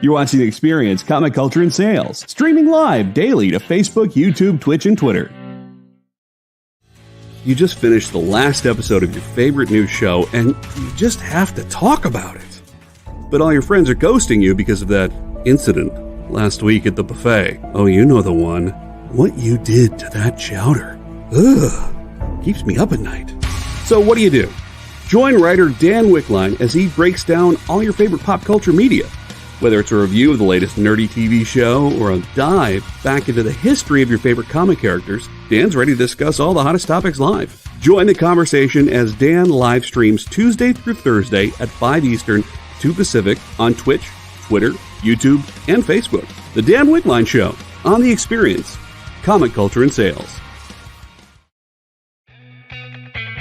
You're watching The Experience, Comic Culture and Sales, streaming live daily to Facebook, YouTube, Twitch, and Twitter. You just finished the last episode of your favorite news show, and you just have to talk about it. But all your friends are ghosting you because of that incident last week at the buffet. Oh, you know the one. What you did to that chowder. Ugh. Keeps me up at night. So what do? Join writer Dan Wickline as he breaks down all your favorite pop culture media. Whether it's a review of the latest nerdy TV show or a dive back into the history of your favorite comic characters, Dan's ready to discuss all the hottest topics live. Join the conversation as Dan live streams Tuesday through Thursday at 5 Eastern, 2 Pacific on Twitch, Twitter, YouTube, and Facebook. The Dan Wickline Show on The Experience, Comic Culture and Sales.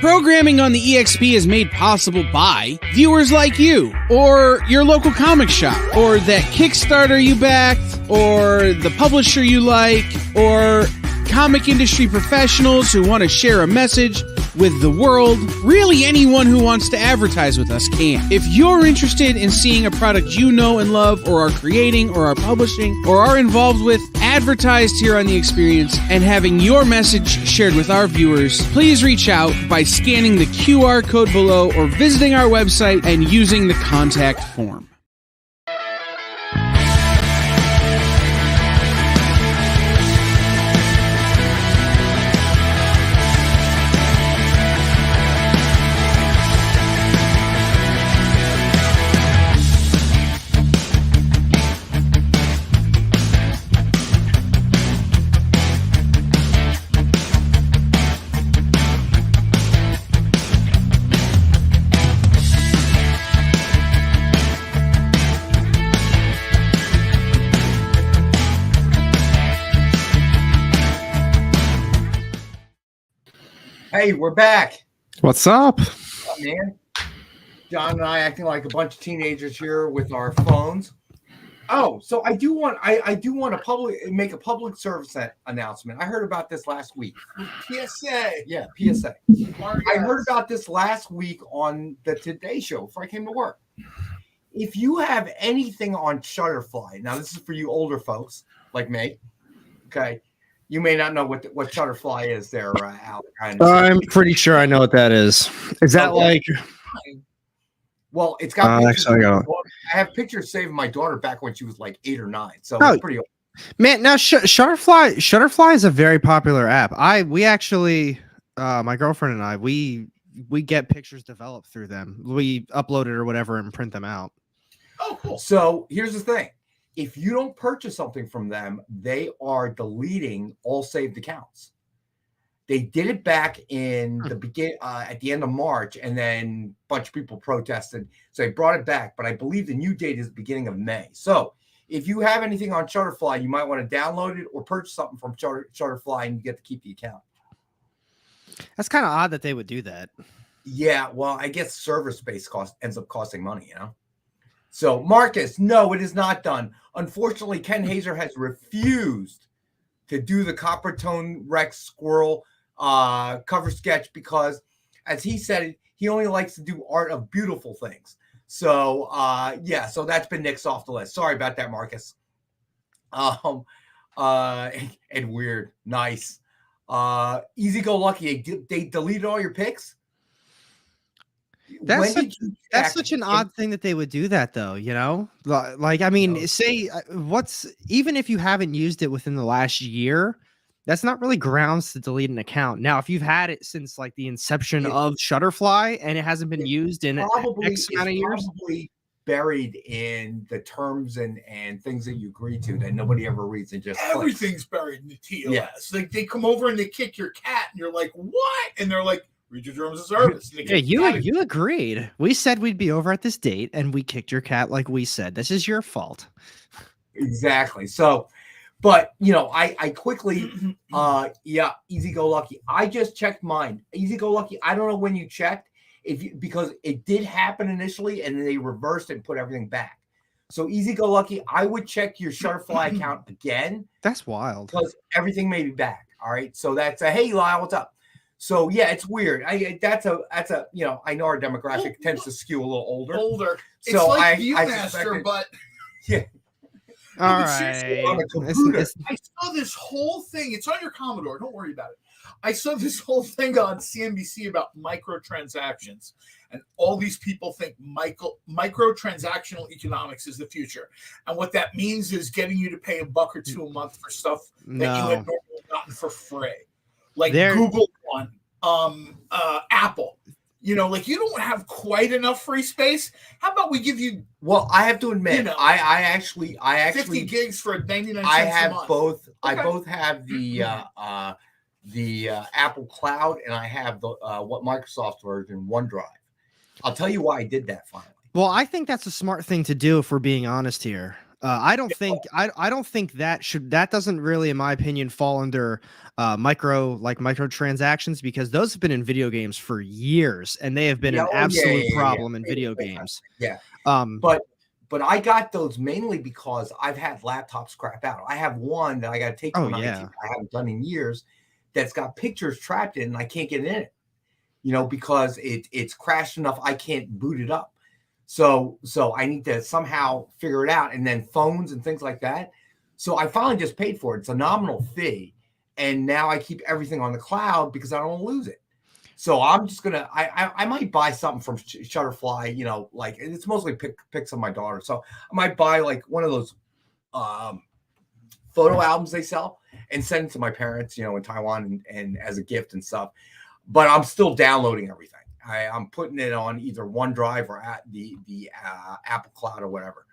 Programming on the EXP is made possible by viewers like you, or your local comic shop, or that Kickstarter you backed, or the publisher you like, or comic industry professionals who want to share a message with the world. Really, anyone who wants to advertise with us can. If you're interested in seeing a product you know and love, or are creating, or are publishing, or are involved with, advertised here on The Experience, and having your message shared with our viewers, please reach out by scanning the QR code below or visiting our website and using the contact form. Hey, we're back. What's up? What's up, man? John and I acting like a bunch of teenagers here with our phones. Oh, so I do want to make a public service announcement. I heard about this last week. PSA. Yeah, PSA. I heard about this last week on the Today Show before I came to work. If you have anything on Shutterfly, now this is for you older folks like me, okay? You may not know what Shutterfly is there, Alec. I'm pretty sure I know what that is. Is that like... Well, it's got pictures. I have pictures saved of my daughter back when she was like 8 or 9. So it's pretty old. Man, now Shutterfly is a very popular app. We actually, my girlfriend and I, we get pictures developed through them. We upload it or whatever and print them out. Oh, cool. So here's the thing. If you don't purchase something from them, they are deleting all saved accounts. They did it back in the at the end of March, and then a bunch of people protested, so they brought it back. But I believe the new date is the beginning of May. So if you have anything on Shutterfly, you might want to download it or purchase something from Shutterfly, and you get to keep the account. That's kind of odd that they would do that. Yeah, well, I guess server space ends up costing money, So, Marcus, no, it is not done. Unfortunately, Ken Hazer has refused to do the Copper Tone Rex Squirrel cover sketch because, as he said, he only likes to do art of beautiful things. So, so that's been nixed off the list. Sorry about that, Marcus. And weird. Nice. Easy Go Lucky. They deleted all your pics? That's such an odd thing that they would do that, though. Like, I mean, say even if you haven't used it within the last year, that's not really grounds to delete an account. Now, if you've had it since like the inception of Shutterfly and it hasn't been used in X amount of years, probably buried in the terms and things that you agree to that nobody ever reads and just everything's buried in the TOS. Yeah. Like they come over and they kick your cat, and you're like, "What?" And they're like, read your terms of service. Yeah, you agreed. We said we'd be over at this date, and we kicked your cat like we said. This is your fault. Exactly. So, but I quickly, Easy Go Lucky. I just checked mine. Easy Go Lucky. I don't know when you checked because it did happen initially, and then they reversed and put everything back. So Easy Go Lucky. I would check your Shutterfly account again. That's wild because everything may be back. All right. So that's hey Lyle, what's up? So yeah, it's weird. That's a I know our demographic tends to skew a little older. So it's like Viewmaster, but yeah, All but seriously, on right. a computer. I saw this whole thing. It's on your Commodore. Don't worry about it. I saw this whole thing on CNBC about microtransactions, and all these people think microtransactional economics is the future. And what that means is getting you to pay $1 or $2 a month for stuff that you had normally gotten for free, like Google one, Apple. You know, like you don't have quite enough free space. How about we give you? Well, I have to admit, you know, I actually 50 gigs for 99 cents I have a month. both. Okay. I both have the Apple Cloud, and I have the what Microsoft's version, OneDrive. I'll tell you why I did that finally. Well, I think that's a smart thing to do if we're being honest here. I don't think that doesn't really, in my opinion, fall under microtransactions, because those have been in video games for years and they have been an absolute problem in video games. Yeah. But I got those mainly because I've had laptops crap out. I have one that I got to take to I haven't done in years that's got pictures trapped in, and I can't get in it, you know, because it's crashed enough I can't boot it up. So I need to somehow figure it out, and then phones and things like that. So I finally just paid for it. It's a nominal fee, and now I keep everything on the cloud because I don't want to lose it. So I'm just gonna I might buy something from Shutterfly, you know, like it's mostly pics of my daughter. So I might buy like one of those photo albums they sell and send it to my parents, you know, in Taiwan and as a gift and stuff. But I'm still downloading everything. I'm putting it on either OneDrive or at the Apple Cloud or whatever,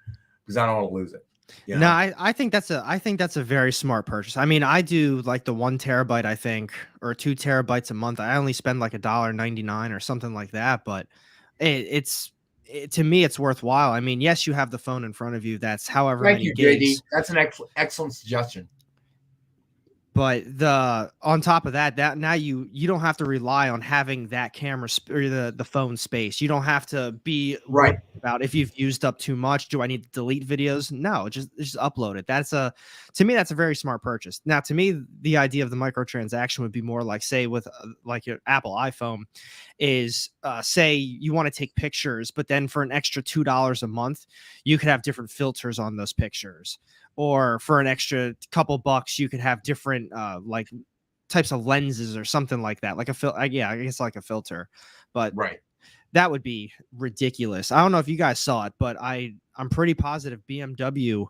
because I don't want to lose it. You know? No, I think that's a very smart purchase. I mean, I do like the 1 terabyte, I think, or 2 terabytes a month. I only spend like $1.99 or something like that, but to me, it's worthwhile. I mean, yes, you have the phone in front of you. That's however many gigs. JD. That's an excellent suggestion. But on top of that now you don't have to rely on having that camera or the phone space. You don't have to be right about if you've used up too much. Do I need to delete videos? No, just upload it. To me, that's a very smart purchase. Now, to me, the idea of the microtransaction would be more like, say, with like your Apple iPhone, is say you want to take pictures, but then for an extra $2 a month, you could have different filters on those pictures. Or for an extra couple bucks, you could have different like types of lenses or something like that, like I guess like a filter. But that would be ridiculous. I don't know if you guys saw it, but I'm pretty positive BMW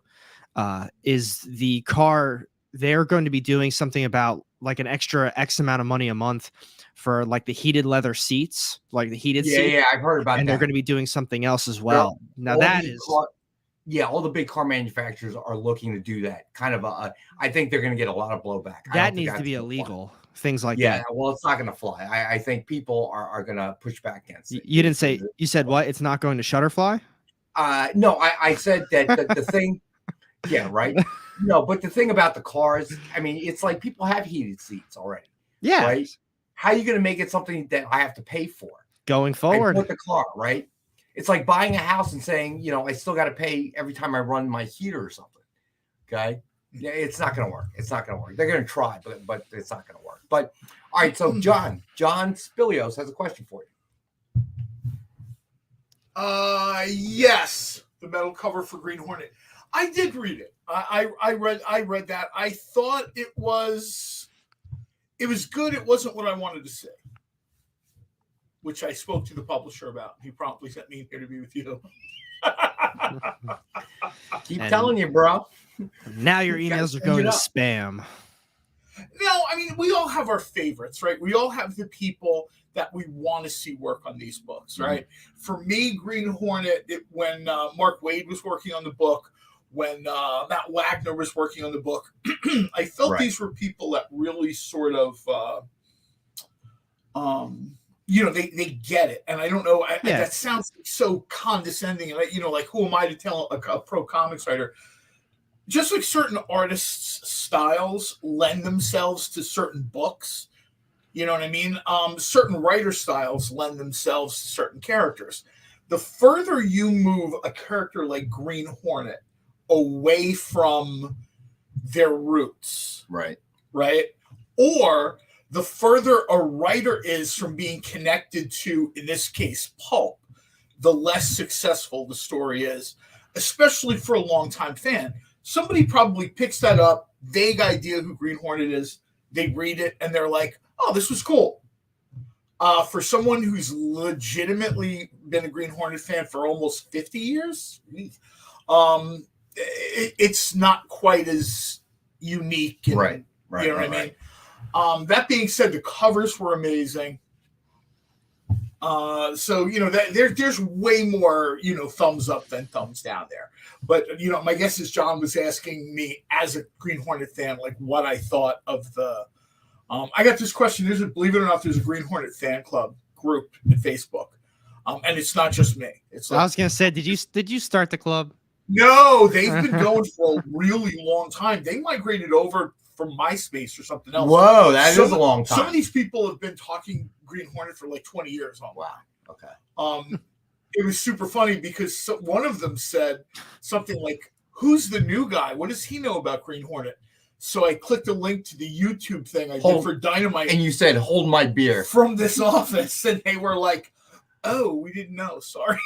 is the car. They're going to be doing something about like an extra X amount of money a month for like the heated leather seats, like the heated seats. Yeah, I've heard about that. And they're going to be doing something else as well. Now that is. All the big car manufacturers are looking to do that. Kind of I think they're going to get a lot of blowback. That needs to be illegal. Things like that. Yeah, well, it's not going to fly. I think people are going to push back against it. You didn't say. You said what? It's not going to Shutterfly? No, I said that the thing. Yeah, right. No, but the thing about the cars, I mean, it's like people have heated seats already. Yeah. Right. How are you going to make it something that I have to pay for going forward? With the car, right? It's like buying a house and saying, you know, I still got to pay every time I run my heater or something. Okay. Yeah, it's not going to work. It's not going to work. They're going to try, but it's not going to work. But all right. So John Spilios has a question for you. Yes. The metal cover for Green Hornet. I did read it. I read that. I thought it was good. It wasn't what I wanted to say, which I spoke to the publisher about. He promptly sent me here to be with you. Keep telling you, bro. Now your emails are going to spam. No, I mean, we all have our favorites, right? We all have the people that we want to see work on these books, right? Mm-hmm. For me, Green Hornet, when Mark Waid was working on the book, when Matt Wagner was working on the book, I felt these were people that really sort of, you know, they get it. And I don't know, that sounds so condescending. And, you know, like, who am I to tell a pro comics writer? Just like certain artists' styles lend themselves to certain books, you know what I mean? Certain writer styles lend themselves to certain characters. The further you move a character like Green Hornet away from their roots, right? Or the further a writer is from being connected to, in this case, pulp, the less successful the story is, especially for a longtime fan. somebody probably picks that up, vague idea who Green Hornet is. They read it and they're like, "Oh, this was cool." For someone who's legitimately been a Green Hornet fan for almost 50 years, it's not quite as unique. And, right. You know what I mean? That being said, the covers were amazing. So, there's way more, thumbs up than thumbs down there. But, my guess is John was asking me as a Green Hornet fan, like what I thought of the, I got this question. Believe it or not, there's a Green Hornet fan club group in Facebook. And it's not just me. It's like, I was going to say, did you start the club? No, they've been going for a really long time. They migrated over from MySpace or something else. Whoa, that is a long time. Some of these people have been talking Green Hornet for like 20 years. Wow. Okay. It was super funny because one of them said something like, "Who's the new guy? What does he know about Green Hornet?" So I clicked a link to the YouTube thing I did for Dynamite. And you said, "Hold my beer." From this office. And they were like, "Oh, we didn't know. Sorry."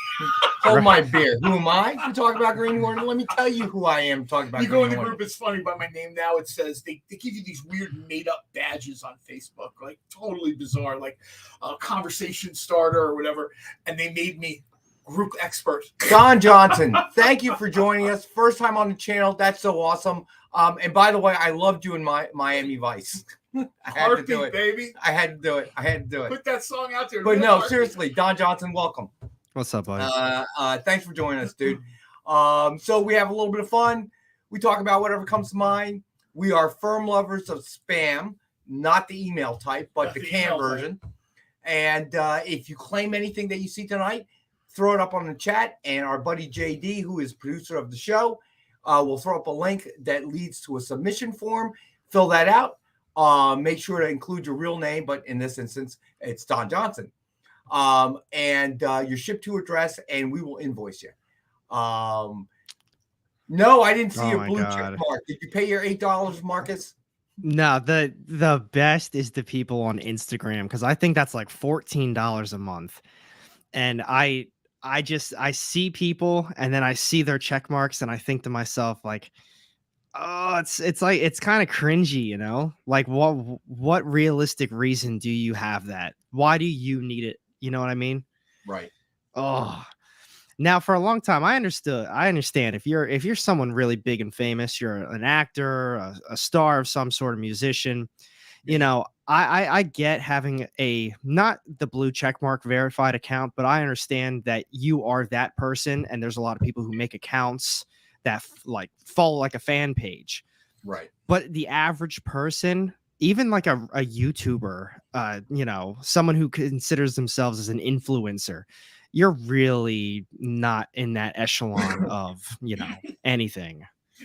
Hold my beer. Who am I to talk about Green Hornet? Let me tell you who I am talking about. You Green go in the Hornet. group, it's funny, by my name now, it says they give you these weird made-up badges on Facebook, like totally bizarre, like a conversation starter or whatever, and they made me group expert. Don Johnson, thank you for joining us. First time on the channel. That's so awesome. And by the way, I loved you in Miami Vice. I had to do it, baby. I had to do it. Put that song out there. But no, seriously, Don Johnson, welcome. What's up, buddy? Thanks for joining us, dude. So we have a little bit of fun. We talk about whatever comes to mind. We are firm lovers of spam, not the email type, but the canned version. And if you claim anything that you see tonight, throw it up on the chat. And our buddy JD, who is producer of the show, will throw up a link that leads to a submission form. Fill that out. Make sure to include your real name, but in this instance, it's Don Johnson. And your ship to address, and we will invoice you. No, I didn't see your blue check mark. Did you pay your $8, Marcus? No, the best is the people on Instagram, because I think that's like $14 a month. And I see people, and then I see their check marks, and I think to myself, like, oh, it's like, it's kind of cringy, like what realistic reason do you have that? Why do you need it? You know what I mean? Right. Oh, now for a long time, I understand if you're someone really big and famous, you're an actor, a star of some sort of musician, I get having not the blue checkmark verified account, but I understand that you are that person. And there's a lot of people who make accounts that follow like a fan page. Right. But the average person, even like a YouTuber, someone who considers themselves as an influencer, you're really not in that echelon of, anything.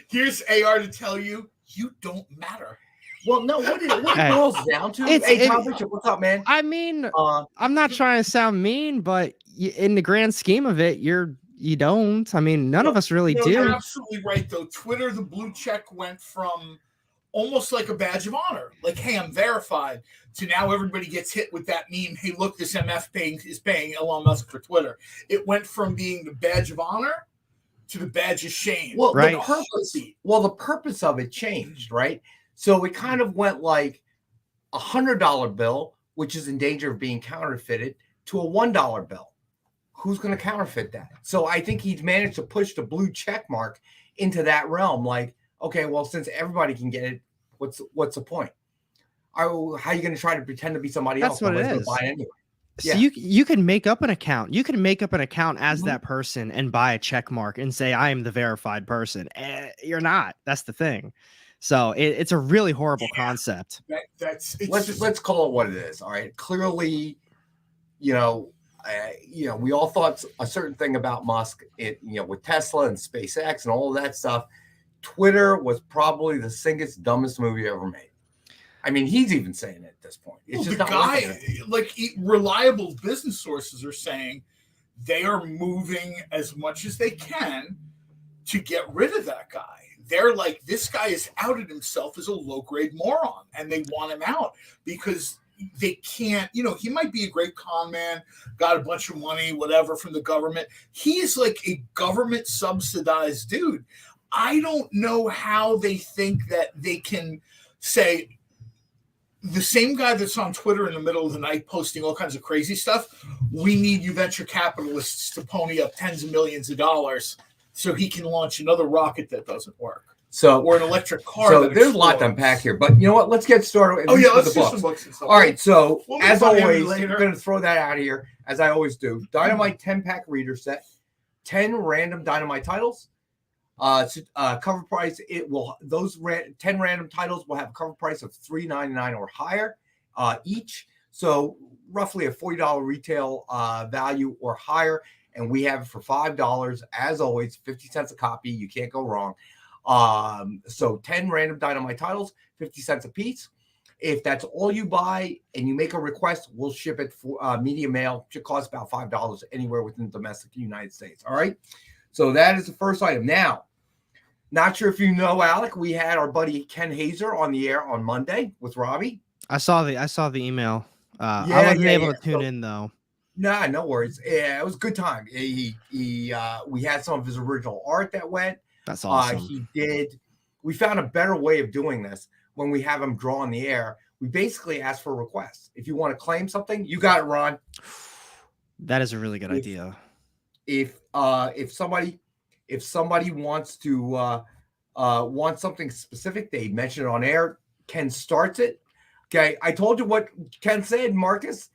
Here's AR to tell you, you don't matter. Well, no, what it boils down to? Hey, Tom Richard, what's up, man? I mean, I'm not trying to sound mean, but in the grand scheme of it, you don't. I mean, none of us really do. You're absolutely right, though. Twitter, the blue check went from almost like a badge of honor, like, hey, I'm verified, to now everybody gets hit with that meme, hey, look, this MF is paying Elon Musk for Twitter. It went from being the badge of honor to the badge of shame. Well, right. The purpose of it changed, right? So it kind of went like $100 bill, which is in danger of being counterfeited, to a $1 bill. Who's going to counterfeit that? So I think he's managed to push the blue check mark into that realm. Like, okay, well, since everybody can get it, what's the point? How are you going to try to pretend to be somebody else? That's what it is. Buy it anyway. So you can make up an account. You can make up an account as that person and buy a check mark and say, I am the verified person. You're not. That's the thing. So it's a really horrible concept. Let's call it what it is. All right. Clearly, we all thought a certain thing about Musk. With Tesla and SpaceX and all of that stuff. Twitter was probably the single dumbest movie ever made. I mean, he's even saying it at this point. It's just the guy, reliable business sources are saying they are moving as much as they can to get rid of that guy. They're like, this guy has outed himself as a low-grade moron, and they want him out because they can't, he might be a great con man, got a bunch of money, whatever, from the government. He is like a government subsidized dude. I don't know how they think that they can say the same guy that's on Twitter in the middle of the night posting all kinds of crazy stuff. We need you venture capitalists to pony up tens of millions of dollars so he can launch another rocket that doesn't work. Or an electric car. So there's a lot to unpack here, but you know what? Let's get started. Let's do some books and stuff. All right, so as always, later. I'm going to throw that out of here, as I always do. Dynamite 10-pack reader set, 10 random Dynamite titles. Cover price, 10 random titles will have a cover price of $3.99 or higher each. So roughly a $40 retail value or higher. And we have it for $5, as always, 50 cents a copy. You can't go wrong. So 10 random Dynamite titles, 50 cents a piece. If that's all you buy and you make a request, we'll ship it for media mail. It should cost about $5 anywhere within the domestic United States. All right. So that is the first item. Now, not sure if you know, Alec, we had our buddy Ken Hazer on the air on Monday with Robbie. I saw the email. I wasn't able to tune in though. Nah, no worries. Yeah, it was a good time. We had some of his original art that went. That's awesome. We found a better way of doing this when we have him draw on the air. We basically ask for requests. If you want to claim something, you got it, Ron. That is a really good idea. If somebody wants to want something specific, they mention it on air. Ken starts it. Okay, I told you what Ken said, Marcus.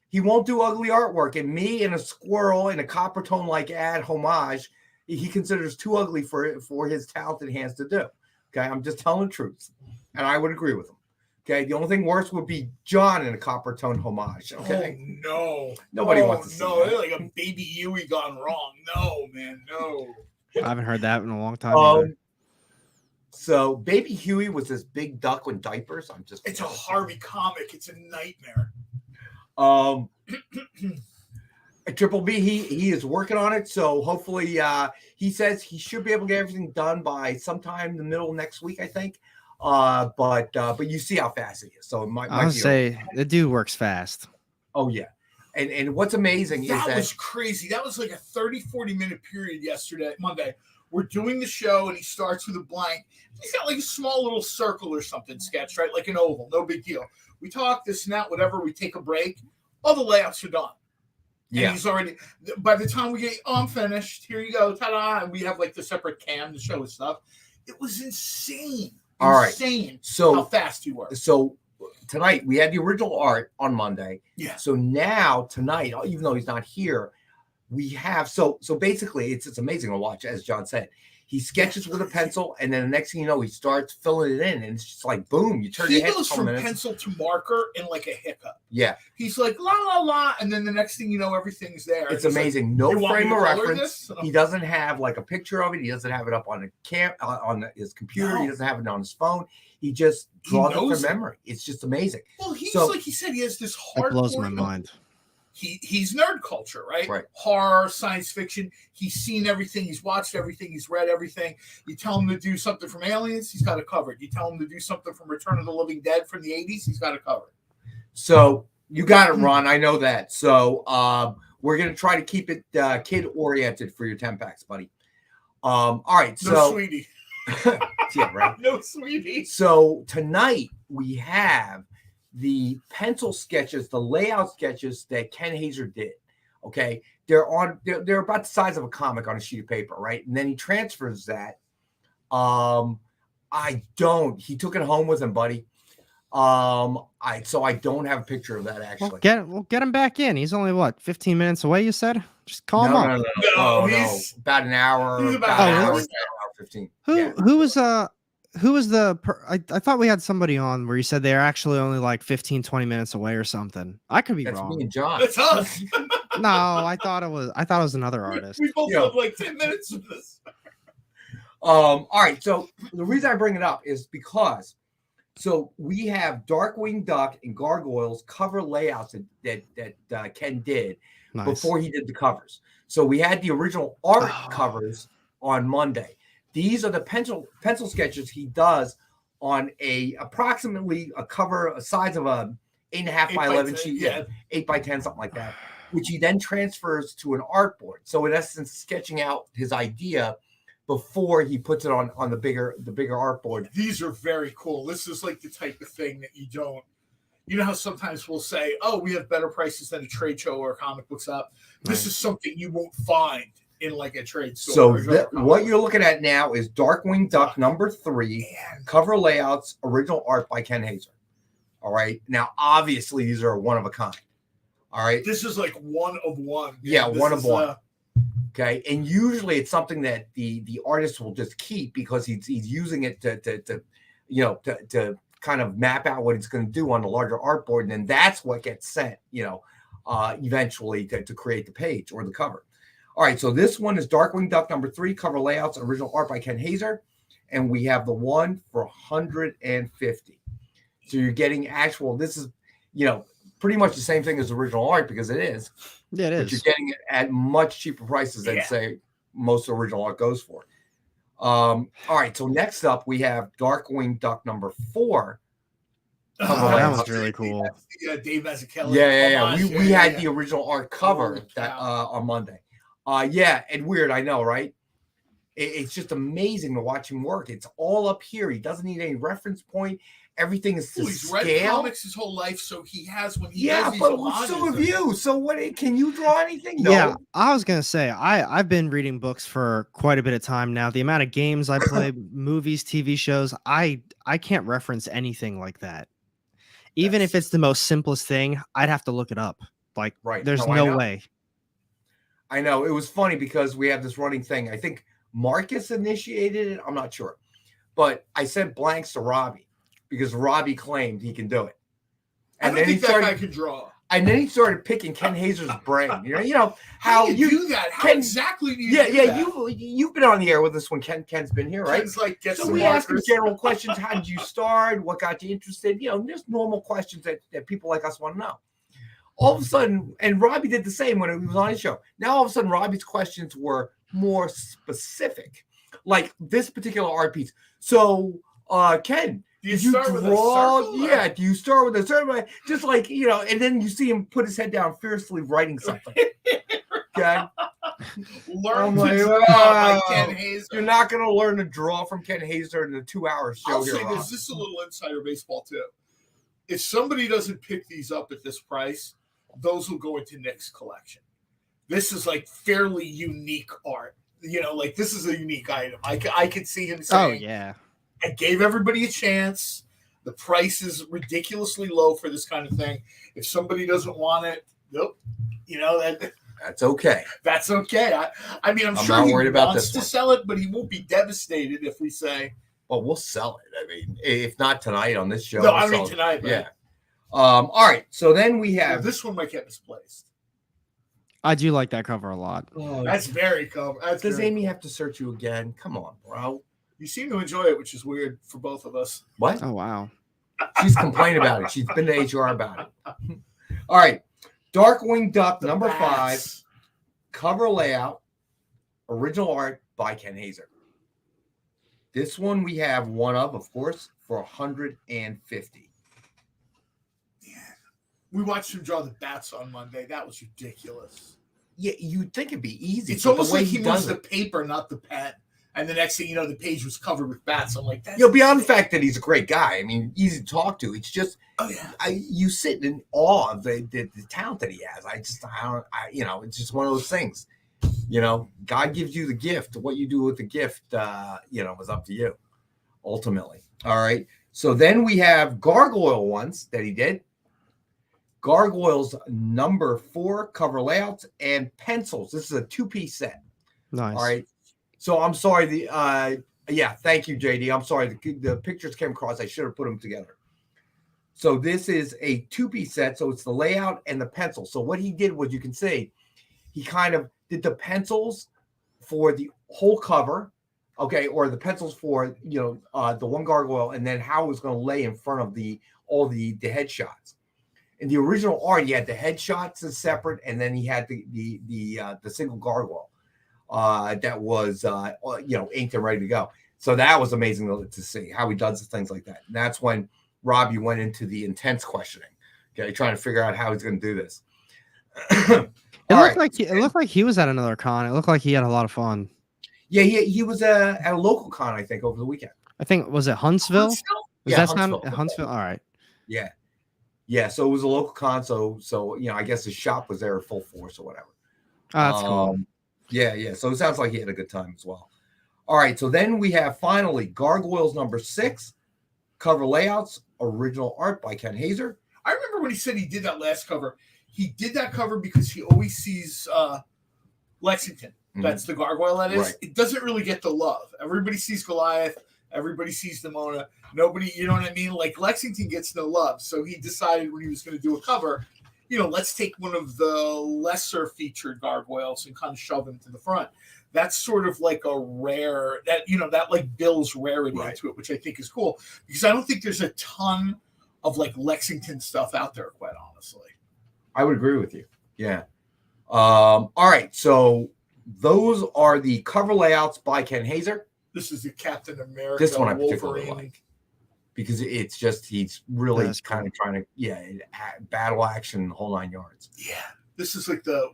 He won't do ugly artwork, and me and a squirrel in a copper tone like ad homage, he considers too ugly for his talented hands to do. Okay, I'm just telling the truth, and I would agree with him. Okay, the only thing worse would be John in a copper tone homage. Okay, nobody wants to see that. They're like a baby Huey gone wrong. No, man, no. I haven't heard that in a long time. So Baby Huey was this big duck with diapers. It's a Harvey comic. It's a nightmare. Triple B, he is working on it. So hopefully he says he should be able to get everything done by sometime in the middle of next week, I think. But you see how fast he is. So it might say the dude works fast. Oh yeah. And what's amazing is that was crazy. That was like a 30-40 minute period Monday. We're doing the show and he starts with a blank. He's got like a small little circle or something sketched, right? Like an oval, no big deal. We talk this and that, whatever. We take a break. All the layouts are done. Yeah. And he's already, by the time we get, I'm finished. Here you go. Ta-da. And we have like the separate cam to show us stuff. It was insane. Insane. So how fast you were. So tonight we had the original art on Monday. Yeah. So now tonight, even though he's not here, we have so basically it's amazing to watch. As John said, he sketches with a pencil, and then the next thing you know, he starts filling it in, and it's just like boom. You turn your head. He goes from pencil to marker in like a hiccup. Yeah. He's like la la la, and then the next thing you know, everything's there. It's amazing. Like, no frame of reference. He doesn't have like a picture of it. He doesn't have it up on his computer. No. He doesn't have it on his phone. He just draws it from memory. It's just amazing. Well, he's like he said, he has this hardcore. It blows my mind. He's nerd culture, right? Horror, science fiction. He's seen everything. He's watched everything. He's read everything. You tell him to do something from Aliens, he's got it covered. You tell him to do something from Return of the Living Dead from the 80s, he's got it covered. So you got it, Ron. I know that. So we're going to try to keep it kid-oriented for your 10 packs, buddy. All right. No, sweetie. Yeah, right. No, sweetie. So tonight we have the pencil sketches, the layout sketches that Ken Hazer did. Okay, they're about the size of a comic on a sheet of paper, right? And then he transfers that. He took it home with him, buddy. So I don't have a picture of that actually. We'll get him back in. He's only 15 minutes away, you said? Just call him up. No, about an hour. He's about an hour. 15. Who was I thought we had somebody on where you said they're actually only like 15, 20 minutes away or something. I could be wrong. That's me and John. That's us. No, I thought it was another artist. We both have like 10 minutes of this. All right. So the reason I bring it up is because we have Darkwing Duck and Gargoyles cover layouts that Ken did before he did the covers. So we had the original art covers on Monday. These are the pencil sketches he does on approximately a cover, a size of a 8.5 by 11 sheet, 8 by 10, something like that, which he then transfers to an artboard. So in essence, sketching out his idea before he puts it on the bigger artboard. These are very cool. This is like the type of thing that you don't. You know how sometimes we'll say, "Oh, we have better prices than a trade show or a comic book shop." This is something you won't find in like a trade store. So what you're looking at now is Darkwing Duck #3, cover layouts, original art by Ken Hazer. All right. Now, obviously, these are one of a kind. All right. This is like one of one. Yeah, one of one. Okay. And usually it's something that the artist will just keep because he's using it to kind of map out what he's going to do on the larger artboard. And then that's what gets sent, eventually to create the page or the cover. All right. So this one is Darkwing Duck #3, cover layouts, original art by Ken Hazer. And we have the one for $150. So you're getting actual, this is, pretty much the same thing as original art because it is. Yeah, it is. But you're getting it at much cheaper prices than, say, most original art goes for. All right. So next up, we have Darkwing Duck #4. That was really cool. Dave Mazzucchelli. Yeah. We had the original art cover on Monday. And weird, I know, right? It's just amazing to watch him work. It's all up here. He doesn't need any reference point. Everything is to he's scale. read comics his whole life, so he has when he does these but homages. so have you. So what? Can you draw anything? No. Yeah, I was gonna say I've been reading books for quite a bit of time now. The amount of games I play, movies, TV shows, I can't reference anything like that. Even if it's the most simplest thing, I'd have to look it up. Like, there's no way. I know. It was funny because we have this running thing. I think Marcus initiated it. I'm not sure, but I sent blanks to Robbie because Robbie claimed he can do it. And then that guy can draw. And then he started picking Ken Hazer's brain. How do you do that? How exactly do you do that? You've been on the air with us when Ken's been here, right? Ken's like, so we ask him general questions. How did you start? What got you interested? Just normal questions that people like us want to know. All of a sudden, and Robbie did the same when he was on his show. Now, all of a sudden, Robbie's questions were more specific. Like this particular art piece. So, Ken, did you draw? Yeah, do you start with a circle? Just like, and then you see him put his head down fiercely writing something. Okay. Learn to draw like Ken Hazer. You're not going to learn to draw from Ken Hazer in a 2-hour show. I'll say this is a little insider baseball too. If somebody doesn't pick these up at this price, those will go into Nick's collection. This is like fairly unique art. Like this is a unique item. I could see him saying, "Oh yeah, I gave everybody a chance. The price is ridiculously low for this kind of thing. If somebody doesn't want it, nope. That's okay. That's okay. I'm sure not he worried about wants this to one. sell it, but he won't be devastated if we say, well, we'll sell it. I mean, if not tonight on this show. No, I mean tonight. Yeah. All right. So then we have this one might get misplaced. I do like that cover a lot. Oh, that's very cool. Does Amy have to search you again? Come on, bro. You seem to enjoy it, which is weird for both of us. What? Oh, wow. She's complained about it. She's been to HR about it. All right. Darkwing Duck #5, cover layout, original art by Ken Hazer. This one we have one of course, for $150. Yeah. We watched him draw the bats on Monday. That was ridiculous. Yeah, you'd think it'd be easy. It's almost like he moves the paper, not the pen. And the next thing you know, the page was covered with bats. I'm like, that's beyond the fact that he's a great guy. I mean, easy to talk to. It's just, you sit in awe of the talent that he has. It's just one of those things. God gives you the gift. What you do with the gift, is up to you, ultimately. All right. So then we have Gargoyle ones that he did. Gargoyles #4, cover layouts and pencils. This is a 2-piece set. Nice. All right. So I'm sorry. Thank you, JD. I'm sorry. The pictures came across. I should have put them together. So this is a 2-piece set. So it's the layout and the pencil. So what he did was, you can see, he kind of did the pencils for the whole cover, okay, or the pencils for the one gargoyle, and then how it was going to lay in front of all the headshots. In the original art, he had the headshots as separate, and then he had the single gargoyle. That was, inked and ready to go. So that was amazing to see how he does things like that. And that's when Robbie went into the intense questioning, trying to figure out how he's going to do this. It looked like he was at another con. It looked like he had a lot of fun. Yeah, he was at a local con, I think, over the weekend. I think, was it Huntsville? Yeah, that Huntsville. Huntsville? All right. Yeah. Yeah, so it was a local con, so I guess his shop was there full force or whatever. Oh, that's cool. Yeah. So it sounds like he had a good time as well. All right, so then we have finally Gargoyles #6, cover layouts, original art by Ken Hazer. I remember when he said he did that last cover. He did that cover because he always sees Lexington. That's the gargoyle that is. Right. It doesn't really get the love. Everybody sees Goliath. Everybody sees Demona. Nobody, you know what I mean? Like Lexington gets no love. So he decided when he was going to do a cover, let's take one of the lesser featured gargoyles and kind of shove him to the front. That's sort of like a rare that like builds rarity into it, which I think is cool because I don't think there's a ton of like Lexington stuff out there, quite honestly. I would agree with you. Yeah. All right. So those are the cover layouts by Ken Hazer. This is the Captain America. This one I particularly like because it's just he's really kind of trying to battle action the whole 9 yards. Yeah. This is like the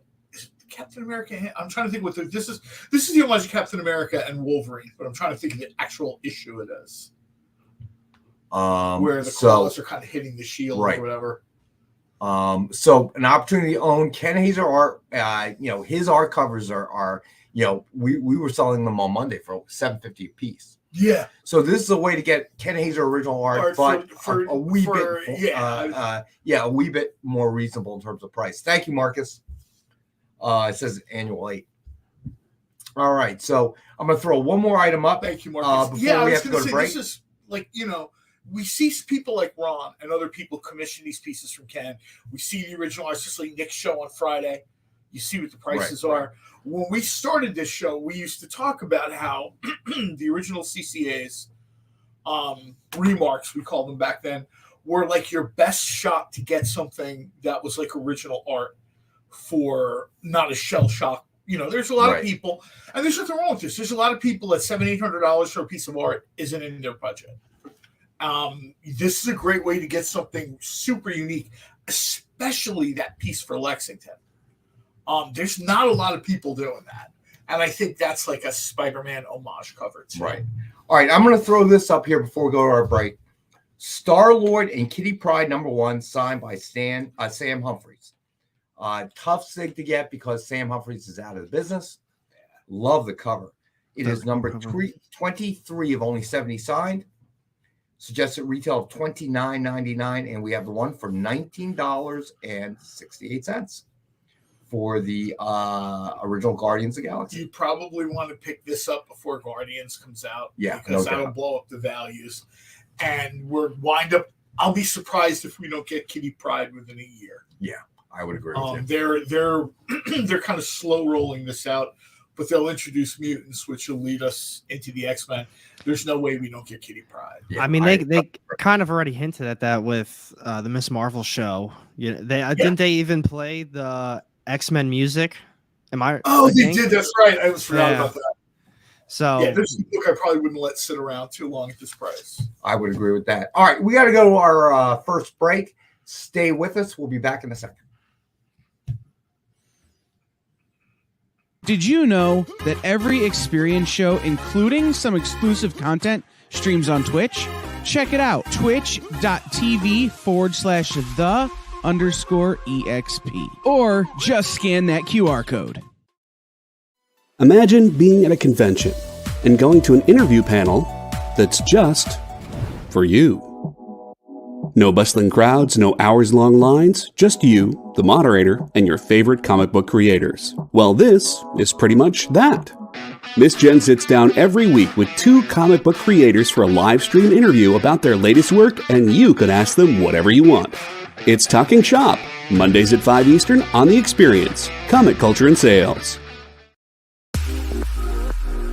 Captain America. I'm trying to think what this is the homage to Captain America and Wolverine, but I'm trying to think of the actual issue it is. Where the claws are kind of hitting the shield or whatever. So an opportunity to own Ken Hazer art. His art covers are we were selling them on Monday for $7.50 a piece. Yeah. So this is a way to get Ken Hazer original art, but a wee bit more reasonable in terms of price. Thank you, Marcus. It says annual 8. All right, so I'm gonna throw one more item up. Thank you, Marcus. Before we have to go to break. This is like we see people like Ron and other people commission these pieces from Ken. We see the original artists, just like Nick's show on Friday. You see what the prices are. When we started this show, we used to talk about how the original CCAs, remarks, we called them back then, were like your best shot to get something that was like original art for not a shell shock. There's a lot of people, and there's nothing wrong with this. There's a lot of people that $700-800 for a piece of art isn't in their budget. This is a great way to get something super unique, especially that piece for Lexington. There's not a lot of people doing that. And I think that's like a Spider-Man homage cover too. Right. All right. I'm going to throw this up here before we go to our break. Star-Lord and Kitty Pryde #1 signed by Sam Humphries. Tough sig to get because Sam Humphries is out of the business. Love the cover. It is number 23 of only 70 signed. Suggested retail of $29.99, and we have the one for $19.68 for the original Guardians of the Galaxy. You probably want to pick this up before Guardians comes out. Yeah, because that'll blow up the values. And I'll be surprised if we don't get Kitty Pryde within a year. Yeah, I would agree with you. They're kind of slow rolling this out, but they'll introduce mutants, which will lead us into the X-Men. There's no way we don't get Kitty Pryde. Yeah, I mean, they kind of already hinted at that with the Miss Marvel show. Didn't they even play the X-Men music? They did. That's right. I almost forgot about that. So there's a book I probably wouldn't let sit around too long at this price. I would agree with that. All right, we got to go to our first break. Stay with us. We'll be back in a second. Did you know that every experience show, including some exclusive content, streams on Twitch? Check it out. Twitch.tv/the_EXP. Or just scan that QR code. Imagine being at a convention and going to an interview panel that's just for you. No bustling crowds, no hours-long lines, just you, the moderator, and your favorite comic book creators. Well, this is pretty much that. Miss Jen sits down every week with 2 comic book creators for a live stream interview about their latest work, and you can ask them whatever you want. It's Talking Shop, Mondays at 5 Eastern on The Experience, Comic Culture and Sales.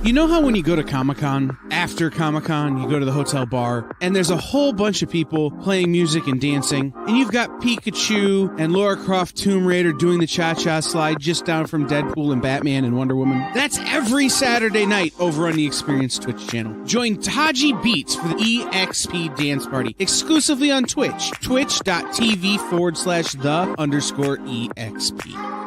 You know how when you go to Comic-Con, after Comic-Con, you go to the hotel bar, and there's a whole bunch of people playing music and dancing, and you've got Pikachu and Lara Croft Tomb Raider doing the cha-cha slide just down from Deadpool and Batman and Wonder Woman? That's every Saturday night over on the Experience Twitch channel. Join Taji Beats for the EXP Dance Party, exclusively on Twitch, twitch.tv/the_EXP.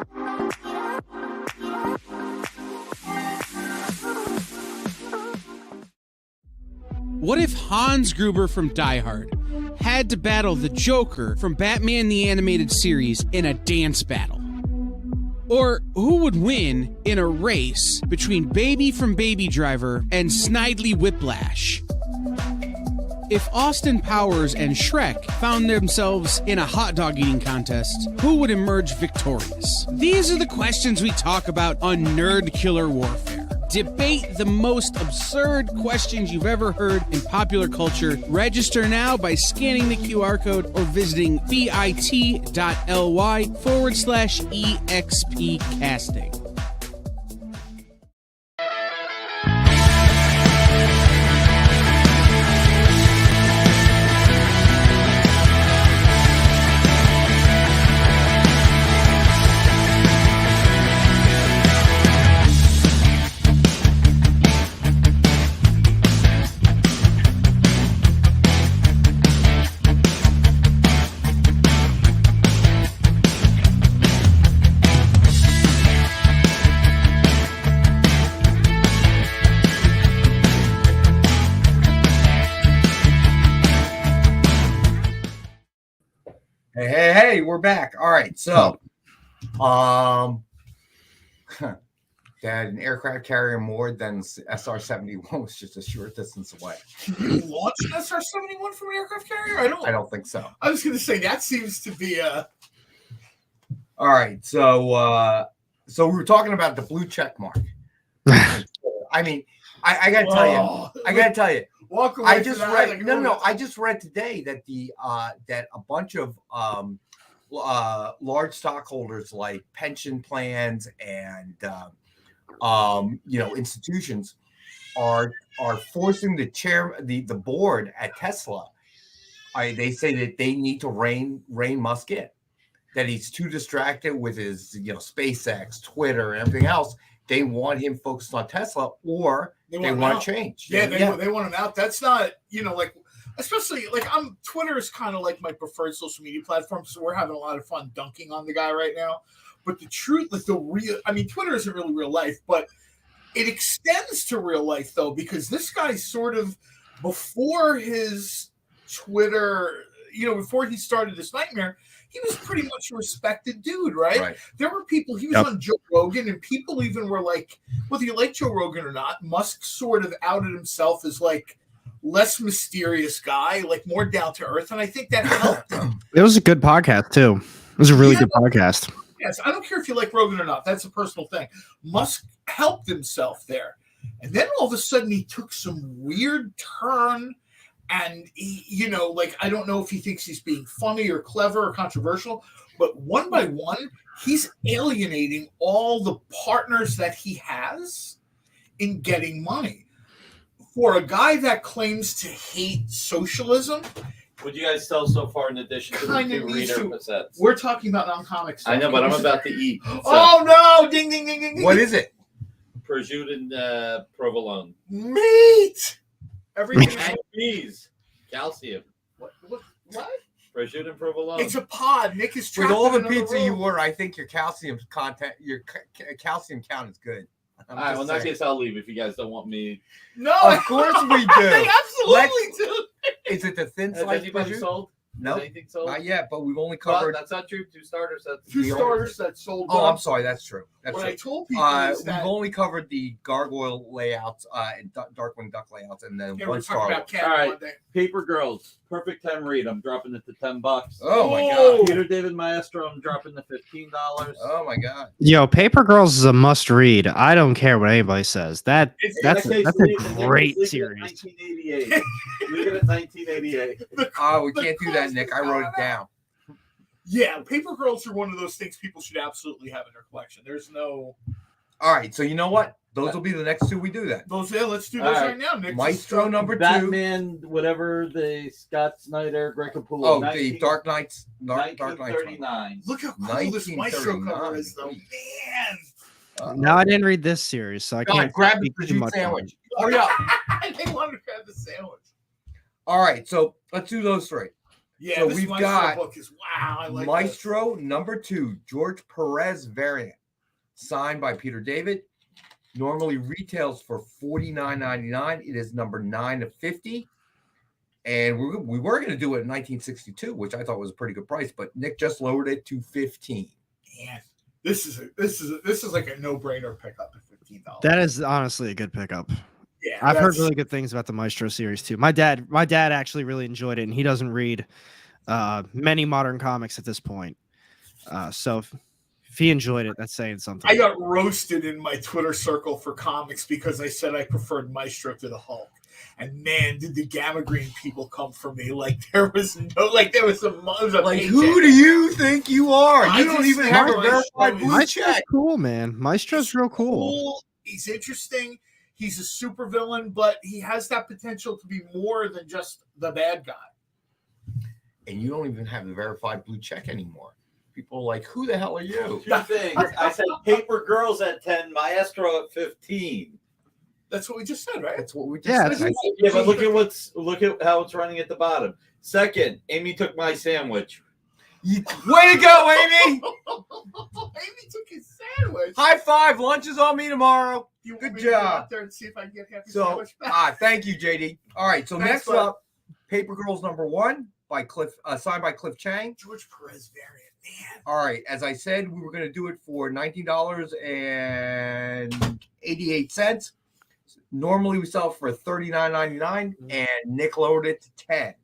What if Hans Gruber from Die Hard had to battle the Joker from Batman the Animated Series in a dance battle? Or who would win in a race between Baby from Baby Driver and Snidely Whiplash? If Austin Powers and Shrek found themselves in a hot dog eating contest, who would emerge victorious? These are the questions we talk about on Nerd Killer Warfare. Debate the most absurd questions you've ever heard in popular culture. Register now by scanning the QR code or visiting bit.ly/EXP casting. Hey, we're back. All right, so that an aircraft carrier more than SR-71 was just a short distance away. You launch an SR-71 from an aircraft carrier? I don't think so. I was going to say that seems to be a. All right, so we were talking about the blue check mark. I mean, I got to tell you. I just read. I just read today that that a bunch of large stockholders like pension plans and institutions are forcing the board at Tesla. They say that they need to rein Musk in, that he's too distracted with his SpaceX, Twitter, and everything else. They want him focused on Tesla, or they want to change. Yeah, they want him out. That's not, especially Twitter is kind of like my preferred social media platform. So we're having a lot of fun dunking on the guy right now. But the truth, Twitter isn't really real life, but it extends to real life though, because this guy sort of, before his Twitter, before he started this nightmare, he was pretty much a respected dude, right? There were people, he was on Joe Rogan, and people even were like, whether you like Joe Rogan or not, Musk sort of outed himself as like less mysterious guy, like more down to earth. And I think that helped him. It was a good podcast too. It was a really good podcast. Yes, I don't care if you like Rogan or not. That's a personal thing. Musk helped himself there. And then all of a sudden he took some weird turn. And he, I don't know if he thinks he's being funny or clever or controversial, but one by one, he's alienating all the partners that he has in getting money. For a guy that claims to hate socialism, what do you guys sell so far in addition to the two reader cassettes? We're talking about non-comic stuff. I know, but I'm about to eat. So. Oh no! Ding, ding, ding, ding, ding. What is it? Prosciutto and provolone. Meat. Everything. Bees. Calcium. What? Prosciutto and provolone. It's a pod. Nick is with all the pizza you order. I think your calcium content, your calcium count is good. All right. Well, in that case, I'll leave if you guys don't want me. No, of course we do. They absolutely do. Is it the thin slice? Has anybody sold? No, anything sold? Not yet. But we've only covered. Well, that's not true. 2 starter sets. 2 starter sets sold. Oh, I'm sorry. That's true. That's what true. I told people is that we've only covered the gargoyle layouts and Darkwing Duck layouts, and then one star. All right, Paper Girls, perfect 10 read. I'm dropping it to $10. Oh my god! Peter David Maestro, I'm dropping the $15. Oh my god! Yo, Paper Girls is a must read. I don't care what anybody says. That's a great series. 1988. Leave it at 1988. Oh, we can't do that, Nick. I wrote it down. Yeah, Paper Girls are one of those things people should absolutely have in their collection. There's no. All right, so you know what? Those will be the next 2 we do that. Let's do those right now, Nick. Maestro number 2. Batman, whatever the Scott Snyder, Greg Capullo. Oh, the Dark Knights. Dark Knights. Look how cool this Maestro cover is, though. Man. No, I didn't read this series, so I can't grab the prosciutto sandwich. Hurry up. They wanted to grab the sandwich. All right, so let's do those 3. Yeah, so this we've Maestro got book is wow. I like Maestro number 2, George Perez variant, signed by Peter David. Normally retails for $49.99. It is number 9 of 50. And we were going to do it in 1962, which I thought was a pretty good price, but Nick just lowered it to 15. Man, this is like a no-brainer pickup at $15. That is honestly a good pickup. Yeah, I've heard really good things about the Maestro series too. My dad actually really enjoyed it, and he doesn't read many modern comics at this point. So if he enjoyed it, that's saying something. I got roasted in my Twitter circle for comics because I said I preferred Maestro to the Hulk. And man, did the Gamma Green people come for me? Like there was a like, who do you think you are? You don't even have a verified blue check. Cool, man. Maestro's real cool. He's interesting. He's a supervillain, but he has that potential to be more than just the bad guy. And you don't even have the verified blue check anymore. People are like, who the hell are you? Two things. I said Paper Girls at 10, Maestro at 15. That's what we just said, right? That's what we just said. Yeah, but look at how it's running at the bottom. Second, Amy took my sandwich. Way to go, Amy! Amy took his sandwich. High five! Lunch is on me tomorrow. Good job. Go out there and see if I can get half your sandwich back. Thank you, JD. All right, so next up, Paper Girls #1 by Cliff, signed by Cliff Chang. George Perez variant. Man. All right, as I said, we were going to do it for $19.88. Normally, we sell it for $39.99, and Nick lowered it to $10.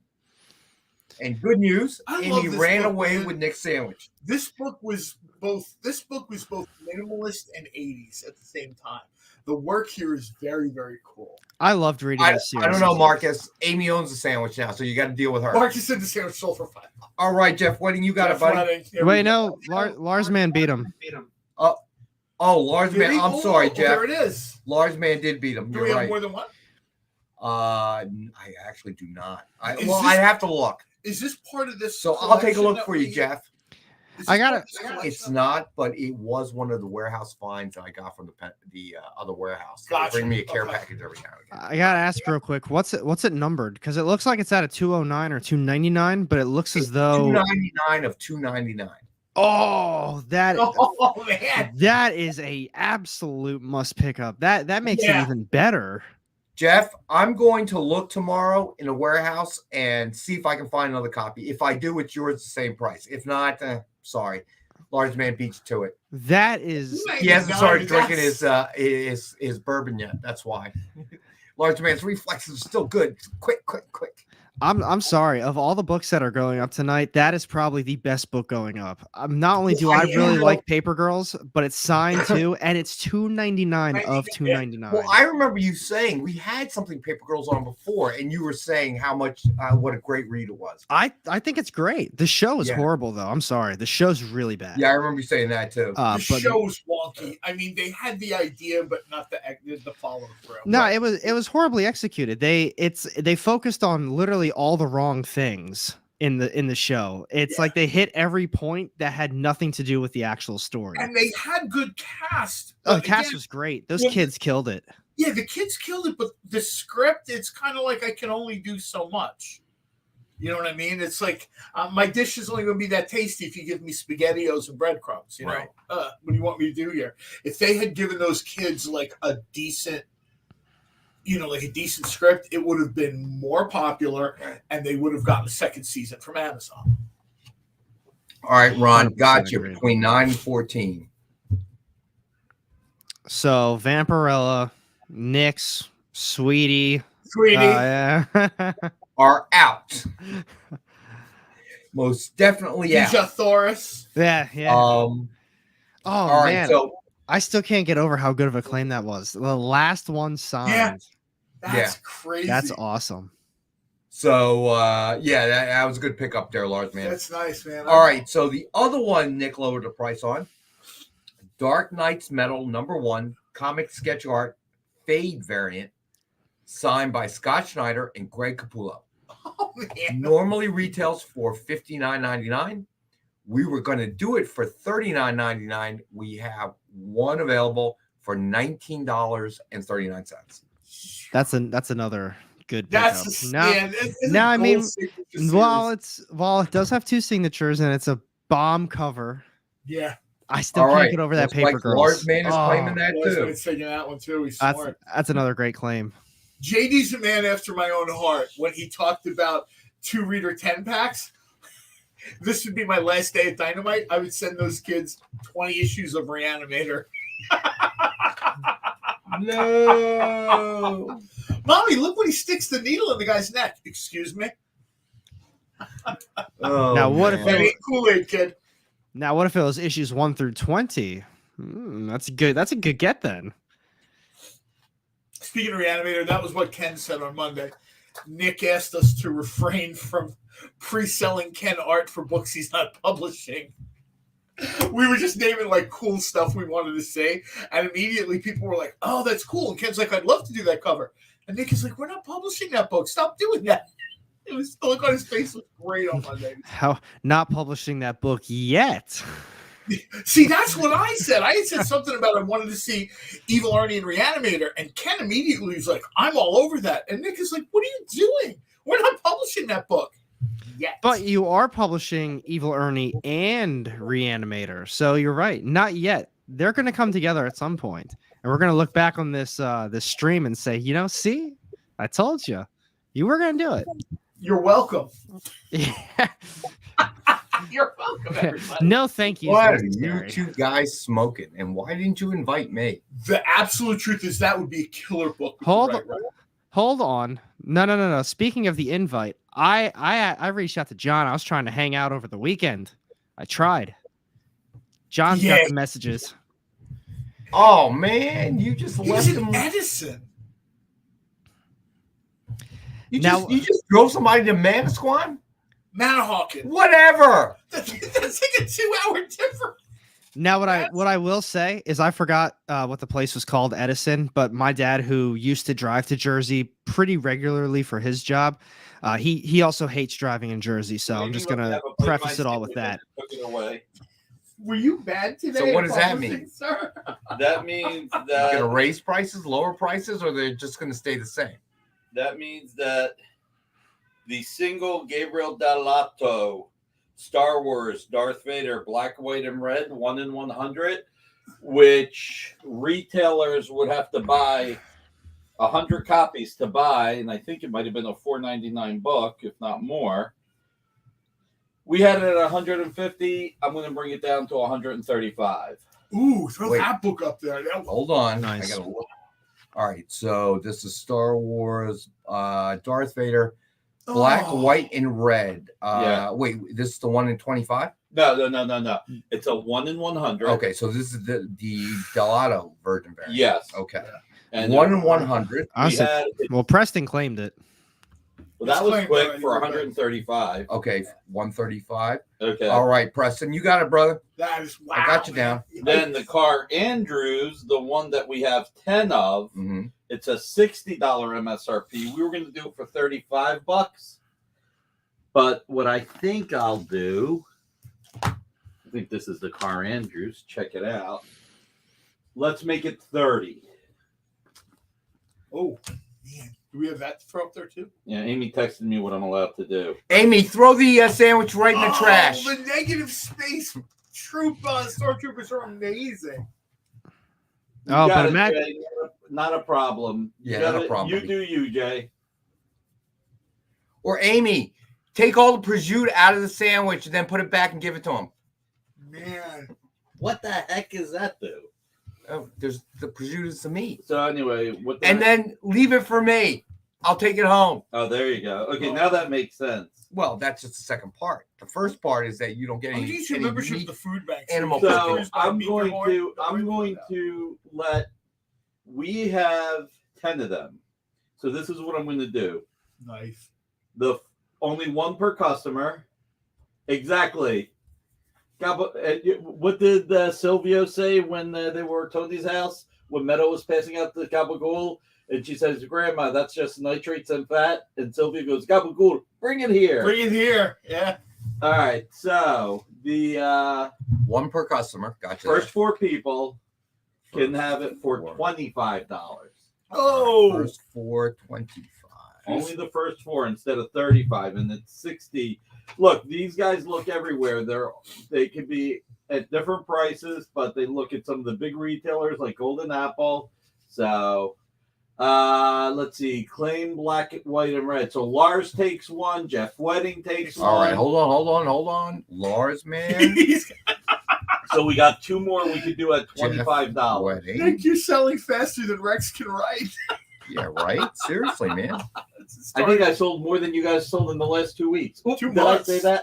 And good news, Amy ran away with Nick's sandwich. This book was both minimalist and 80s at the same time. The work here is very, very cool. I loved reading this series. I don't know, Marcus. Amy owns the sandwich now, so you got to deal with her. Marcus said the sandwich sold for $5. All right, Jeff Wedding, you got it, buddy. Wait, no, Lars Man beat him. Lars Man. I'm sorry, Jeff. There it is. Lars Man did beat him. Do we have more than one? I actually do not. I have to look. Is this part of this? So I'll take a look for you, Jeff. I got it. It's not, but it was one of the warehouse finds that I got from the other warehouse. Gotcha. They bring me a care package every now and again. I gotta ask real quick. What's it numbered? Because it looks like it's at a 209 or 299, but it looks as though 299 of 299. Oh, man, that is a absolute must pick up. That makes it even better. Jeff, I'm going to look tomorrow in a warehouse and see if I can find another copy. If I do, it's yours the same price. If not, sorry. Lars Man beats you to it. That is. He hasn't started drinking his bourbon yet. That's why. Lars Man's reflexes are still good. Quick. I'm sorry. Of all the books that are going up tonight, that is probably the best book going up. Not only do I really like Paper Girls, but it's signed too, and it's $2.99 of $2.99. Well, I remember you saying we had something Paper Girls on before, and you were saying how much what a great read it was. I think it's great. The show is horrible though. I'm sorry. The show's really bad. Yeah, I remember you saying that too. The show's wonky. I mean, they had the idea, but not the follow through. No, it was horribly executed. They focused on literally all the wrong things in the show. It's like they hit every point that had nothing to do with the actual story. And they had good cast. Oh, the cast was great. Those kids killed it. Yeah, the kids killed it, but the script, it's kind of like I can only do so much. You know what I mean? It's like my dish is only going to be that tasty if you give me SpaghettiOs and breadcrumbs. You know, what do you want me to do here? If they had given those kids like a decent script, it would have been more popular, and they would have gotten a second season from Amazon. All right, Ron, got you between 9 and 14. So Vampirella, Nyx, Sweetie, are out. Most definitely out. Thoris. Yeah. All right, man. so I still can't get over how good of a claim that was. The last one signed. Yeah. That's crazy. That's awesome. So, that was a good pickup there, Lars, man. That's nice, man. All right, so the other one Nick lowered the price on, Dark Knight's Metal #1, comic sketch art, fade variant, signed by Scott Schneider and Greg Capullo. Oh, man. Normally retails for $59.99. We were going to do it for $39.99. We have one available for $19.39. That's another good pickup. I mean, while it does have two signatures and it's a bomb cover. Yeah. I still can't get over that Paper Girls. Lars Man is claiming that too. Taking that one too. That's another great claim. JD's a man after my own heart when he talked about 2-reader 10-packs. This would be my last day at Dynamite. I would send those kids 20 issues of Reanimator. No. Mommy, look when he sticks the needle in the guy's neck. Excuse me? Oh, Now, what if That ain't Kool-Aid, kid. Now, what if it was issues 1 through 20? That's good. That's a good get then. Speaking of Reanimator, that was what Ken said on Monday. Nick asked us to refrain from pre-selling Ken art for books he's not publishing. We were just naming like cool stuff we wanted to say, and immediately people were like, "Oh, that's cool." And Ken's like, "I'd love to do that cover." And Nick is like, "We're not publishing that book. Stop doing that." It was the look on his face was great on Monday. How not publishing that book yet? See, that's what I said. I had said something about I wanted to see Evil Arnie and Reanimator, and Ken immediately was like, "I'm all over that." And Nick is like, "What are you doing? We're not publishing that book yet." But you are publishing Evil Ernie and Reanimator, so you're right. Not yet. They're going to come together at some point, and we're going to look back on this this stream and say, see, I told you, you were going to do it. You're welcome. Yeah. You're welcome, everybody. No, thank you. What are you two guys smoking? And why didn't you invite me? The absolute truth is that would be a killer book. Hold on. No. Speaking of the invite, I reached out to John. I was trying to hang out over the weekend. I tried. John's got the messages. Oh man, you just left him. Edison. You just drove somebody to Manasquan? Manahawkin. Whatever. That's like a 2-hour difference. Now, what I will say is I forgot what the place was called, Edison. But my dad, who used to drive to Jersey pretty regularly for his job, he also hates driving in Jersey. So I'm just gonna preface it all with that. Were you bad today? So what does that mean? Sir? That means You're that gonna raise prices, lower prices, or they're just gonna stay the same? that means that the single Gabriel Dall'Otto Star Wars Darth Vader Black, White, and Red 1 in 100, which retailers would have to buy 100 copies to buy, and I think it might have been a $4.99 book, if not more. We had it at 150. I'm going to bring it down to 135. Ooh, throw that book up there. Hold on. Nice. I gotta look. All right, so this is Star Wars Darth Vader Black, White, and Red. Wait, this is the 1 in 25? No. It's a 1 in 100. Okay, so this is the Dall'Otto version variant. Yes. Okay. And 1 in 100. Well, Preston claimed it. Well, that was quick for 135. Okay, 135. Okay. All right, Preston, you got it, brother. That is wow. I got you down. Then the car Andrews, the one that we have 10 of, it's a $60 MSRP. We were going to do it for $35. But what I think I'll do, I think this is the car Andrews. Check it out. Let's make it 30. Oh, man. Do we have that to throw up there too? Yeah, Amy texted me what I'm allowed to do. Amy, throw the sandwich right in the trash. The negative space stormtroopers are amazing. Oh, but imagine. Jay, not a problem. Yeah, not a problem. You do you, Jay. Or Amy, take all the prosciutto out of the sandwich and then put it back and give it to him. Man. What the heck is that, though? Oh, there's the prosciutto's the meat. So anyway, then leave it for me. I'll take it home. Oh, there you go. Okay, now that makes sense. Well, that's just the second part. The first part is that you don't get any membership meat, to the food bank. animal. So I'm going to let. We have 10 of them. So this is what I'm going to do. Nice. Only one per customer. Exactly. What did Silvio say when they were at Tony's house? When Meadow was passing out the gabagool, and she says, "Grandma, that's just nitrates and fat." And Silvio goes, "Gabagool, bring it here." Bring it here. Yeah. All right. So the one per customer. Gotcha. First 4 people can have it for $25. Oh. First 4, 25. Only the first 4 instead of 35, and it's 60. Look, these guys look everywhere. They could be at different prices, but they look at some of the big retailers like Golden Apple. So Let's see. Claim black, white, and red. So Lars takes one. Jeff Wedding takes one. All right, hold on. Lars, man. So we got 2 more we could do at $25. Nick, you're selling faster than Rex can write. Yeah, right? Seriously, man. I think I sold more than you guys sold in the last 2 weeks. Oops, 2 did months. I say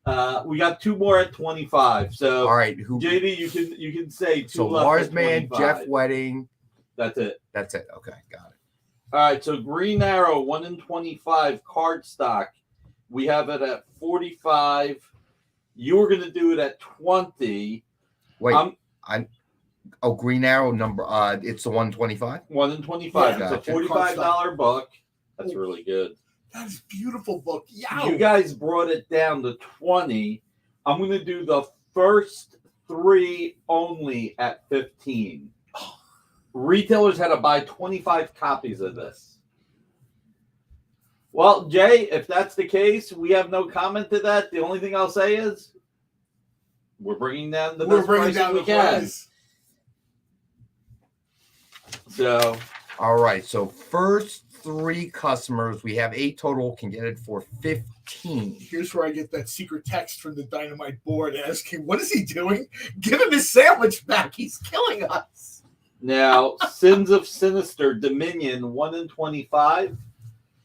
that? We got 2 more at 25. So all right, JD, you can say 2 so left Lars, at man, 25. Jeff Wedding. That's it. Okay, got it. All right, so Green Arrow 1 in 25 card stock. We have it at 45. You were going to do it at 20. Wait, Green Arrow number. It's the 125. 1 in 25. Yeah, it's a $45 book. That's really good. That is a beautiful book. Yeah. You guys brought it down to 20. I'm going to do the first 3 only at 15. Retailers had to buy 25 copies of this. Well, Jay, if that's the case, we have no comment to that. The only thing I'll say is we're bringing down the best price we can. So, all right. So first 3 customers, we have 8 total, can get it for 15. Here's where I get that secret text from the Dynamite board asking, what is he doing? Give him his sandwich back. He's killing us. now, Sins of Sinister Dominion 1 in 25.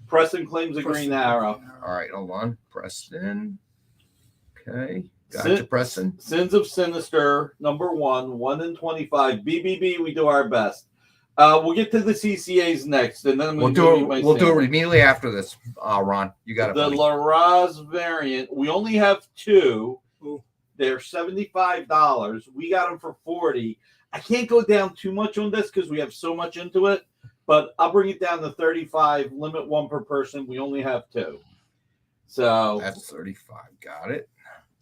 Preston claims a Green Arrow. All right, hold on. Preston. Okay. Gotcha, Preston. Sins of Sinister, number 1 in 25. BBB, we do our best. We'll get to the CCAs next, and then we'll do it immediately after this. Ron, you got it. The Laraz variant. We only have 2. They're $75. We got them for $40. I can't go down too much on this because we have so much into it, but I'll bring it down to $35. Limit 1 per person. We only have 2. So that's 35. Got it.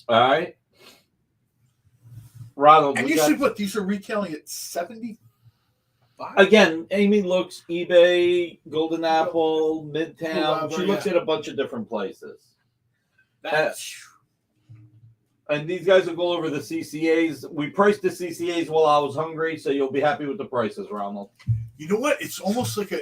All right. Ronald, and you see what these are retailing at 75. Again, Amy looks eBay, Golden Apple, Midtown. She looks at a bunch of different places. And these guys will go over the CCAs. We priced the CCAs while I was hungry, so you'll be happy with the prices, Ronald. You know what? It's almost like an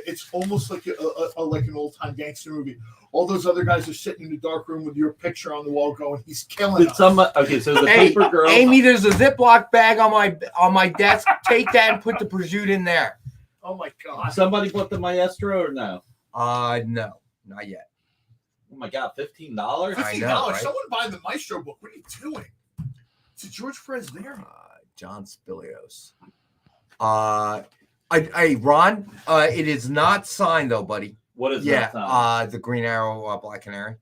old time gangster movie. All those other guys are sitting in the dark room with your picture on the wall, going, "He's killing us." Okay, so the paper girl. Amy, there's a Ziploc bag on my desk. Take that and put the prosciutto in there. Oh my God! Somebody put the maestro or no? No, not yet. Oh my God, $15? $15. Right? Someone buy the Maestro book. What are you doing? Is it George Perez there? John Spilios. Ron, it is not signed though, buddy. What is that? The Green Arrow Black Canary.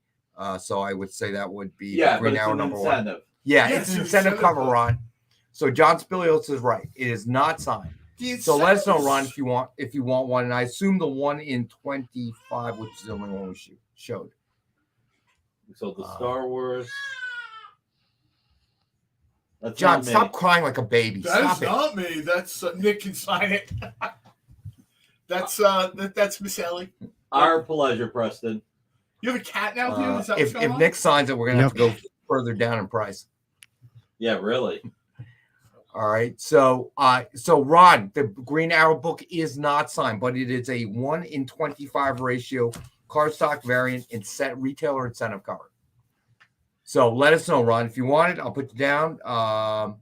So I would say that would be the Green Arrow number incentive. 1. Yeah, it's an incentive cover, Ron. So John Spilios is right. It is not signed. So let us know, Ron, if you want one. And I assume the 1 in 25, which is the only one we showed. So the Star Wars. That's John, stop crying like a baby. That's not me. That's Nick can sign it. That's Miss Ellie. Our pleasure, Preston. You have a cat now, dude? Is that if Nick signs it, we're gonna have to go further down in price. Yeah, really. All right. So Ron, the Green Arrow book is not signed, but it is a 1 in 25 ratio cardstock variant in set retailer incentive cover. So let us know, Ron, if you want it. I'll put you down. I'm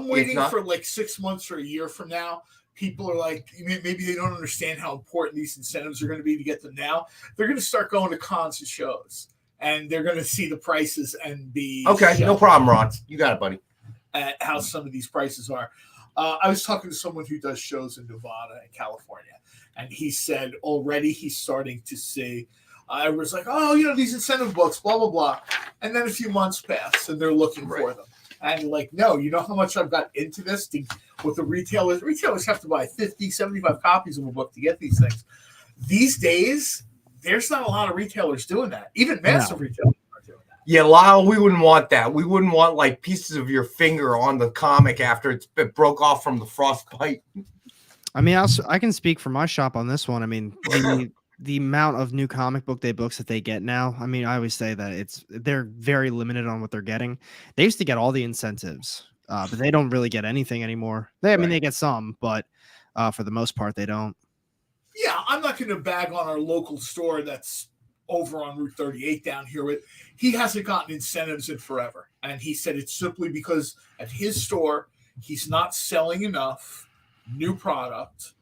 waiting for like 6 months or a year from now. People are like, maybe they don't understand how important these incentives are going to be to get them now. They're going to start going to cons and shows, and they're going to see the prices and be okay. No problem, Ron. You got it, buddy. At how some of these prices are. I was talking to someone who does shows in Nevada and California, and he said already he's starting to see. I was like, oh, these incentive books, blah, blah, blah. And then a few months pass, and they're looking for them. And like, no, you know how much I've got into this with the retailers? Retailers have to buy 50, 75 copies of a book to get these things. These days, there's not a lot of retailers doing that. Even massive retailers are doing that. Yeah, Lyle, we wouldn't want that. We wouldn't want like pieces of your finger on the comic after it broke off from the frostbite. I mean, I can speak for my shop on this one. I mean, the amount of new comic book day books that they get now, I mean, I always say that they're very limited on what they're getting. They used to get all the incentives, but they don't really get anything anymore. They get some, but For the most part, they don't. Yeah, I'm not going to bag on our local store that's over on Route 38 down here. He hasn't gotten incentives in forever. And he said it's simply because at his store, he's not selling enough new product.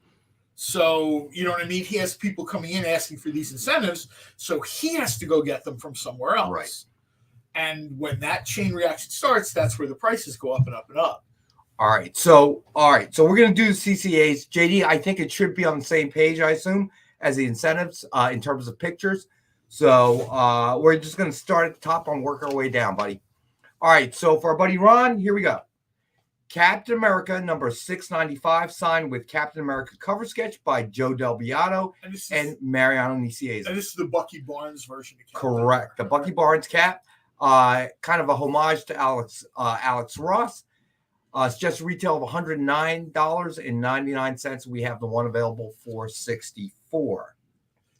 So, you know what I mean? He has people coming in asking for these incentives. So he has to go get them from somewhere else. Right. And when that chain reaction starts, that's where the prices go up and up and up. All right. So we're going to do the CCAs. JD, I think it should be on the same page, I assume, as the incentives in terms of pictures. So we're just going to start at the top and work our way down, buddy. All right. So for our buddy Ron, here we go. Captain America number 695, signed with Captain America cover sketch by Joe Del Beato and Mariano Nicieza. And this is the Bucky Barnes version of Captain Correct. America, The Bucky Barnes cap, kind of a homage to Alex Ross. It's just a retail of $109.99. We have the one available for $64.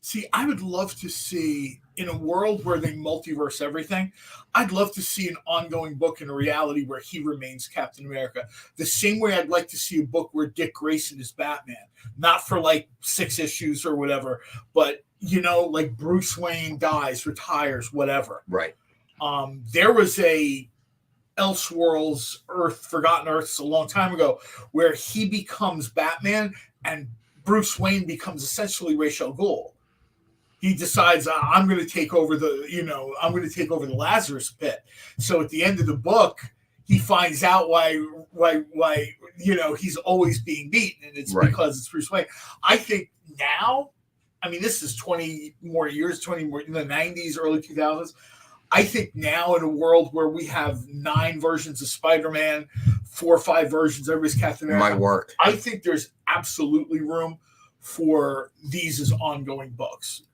See, I would love to see, in a world where they multiverse everything, I'd love to see an ongoing book in a reality where he remains Captain America. The same way I'd like to see a book where Dick Grayson is Batman. Not for like 6 issues or whatever, but, you know, like Bruce Wayne dies, retires, whatever. Right. There was a Elseworlds Forgotten Earths a long time ago where he becomes Batman and Bruce Wayne becomes essentially Ra's al Ghul. He decides I'm going to take over the Lazarus pit. So at the end of the book, he finds out why he's always being beaten, and it's because it's Bruce Wayne. I think now, I mean, this is 20 more years, 20 more in the 90s, early 2000s. I think now in a world where we have 9 versions of Spider-Man, 4 or 5 versions, everybody's Captain America. It might work. I think there's absolutely room for these as ongoing books.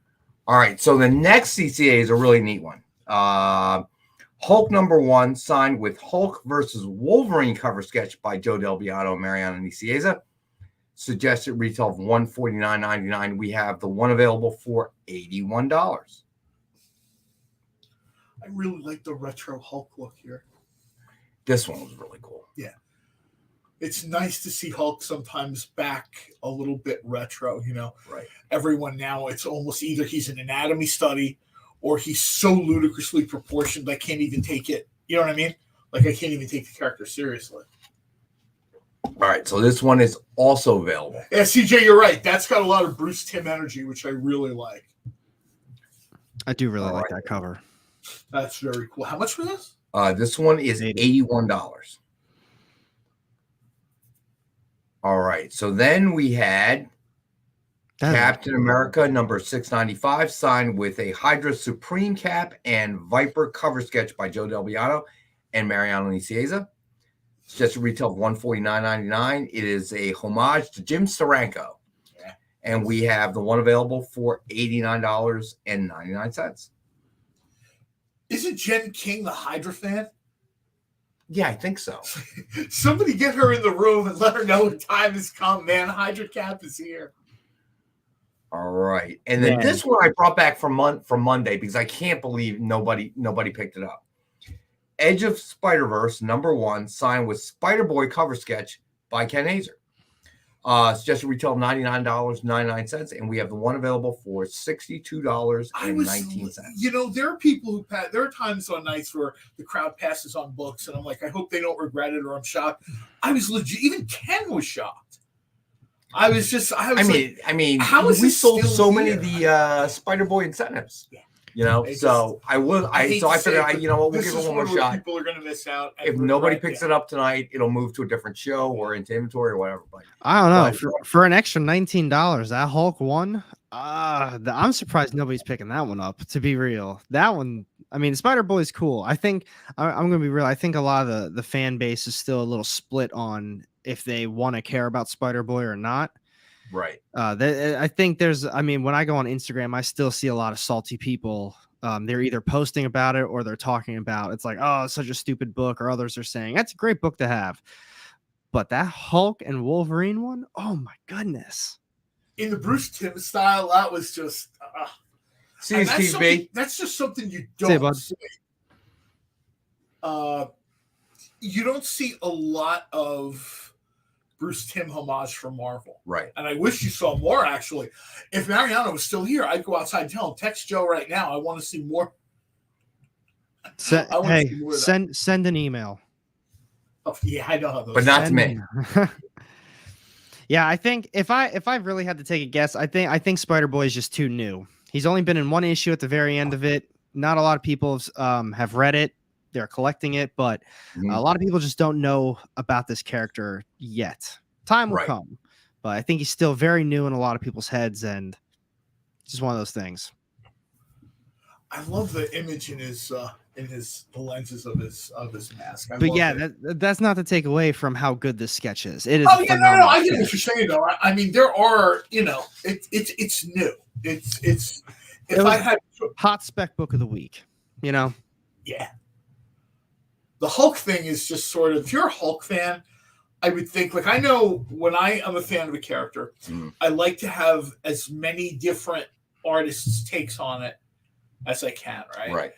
All right. So the next CCA is a really neat one. Hulk number 1, signed with Hulk versus Wolverine cover sketch by Joe Del Beato and Mariano Nicieza. Suggested retail of $149.99. We have the one available for $81. I really like the retro Hulk look here. This one was really cool. Yeah. It's nice to see Hulk sometimes back a little bit retro, you know. Right. Everyone now, it's almost either he's an anatomy study or he's so ludicrously proportioned I can't even take it. You know what I mean? Like I can't even take the character seriously. All right. So this one is also available. Yeah, CJ, you're right. That's got a lot of Bruce Timm energy, which I really like. I do really like that cover. That's very cool. How much for this? This one is $81. All right. So then we had Captain America number 695, signed with a Hydra Supreme cap and Viper cover sketch by Joe Del Beato and Mariano Nicieza. It's just a retail of $149.99. It is a homage to Jim Steranko. Yeah. And we have the one available for $89.99. Isn't Jen King the Hydra fan? Yeah, I think so. Somebody get her in the room and let her know the time has come, man. Hydra Cap is here. All right. And then this one I brought back from Monday because I can't believe nobody picked it up. Edge of Spider-Verse number 1, signed with Spider-Boy cover sketch by Ken Hazer. Suggested retail of $99.99, and we have the one available for $62.19. You know, there are people there are times on nights where the crowd passes on books, and I'm like, I hope they don't regret it, or I'm shocked. I was legit. Even Ken was shocked. I mean, how is we sold so many of the Spider-Boy incentives? Yeah. You know, so I figured, you know what, we'll give it one more shot. People are going to miss out. If nobody picks it up tonight, it'll move to a different show or into inventory or whatever. But I don't know. For an extra $19, that Hulk one, I'm surprised nobody's picking that one up, to be real. That one, I mean, Spider-Boy's cool. I think, I'm going to be real, I think a lot of the fan base is still a little split on if they want to care about Spider-Boy or not. Right. I think when I go on Instagram, I still see a lot of salty people. They're either posting about it or they're talking about it's like, oh, it's such a stupid book, or others are saying that's a great book to have. But that Hulk and Wolverine one, oh my goodness. In the Bruce Timm style, that was just that's just something you don't see. You don't see a lot of Bruce Timm homage from Marvel. Right. And I wish you saw more, actually. If Mariano was still here, I'd go outside and tell him, text Joe right now. I want to see more. Send an email. Oh, yeah, I know how those. But not to me. Yeah, I think if I really had to take a guess, I think Spider-Boy is just too new. He's only been in one issue at the very end of it. Not a lot of people have read it. They're collecting it, but a lot of people just don't know about this character yet. Time will come, but I think he's still very new in a lot of people's heads, and just one of those things. I love the image in the lenses of his mask. But yeah, that's not to take away from how good this sketch is. It is. Oh yeah, no, I get what you're saying though. I mean, there are, it's new. It's if I had hot spec book of the week, yeah. The Hulk thing is just sort of, if you're a Hulk fan, I would think, like, I know when I am a fan of a character, I like to have as many different artists' takes on it as I can, right? Right.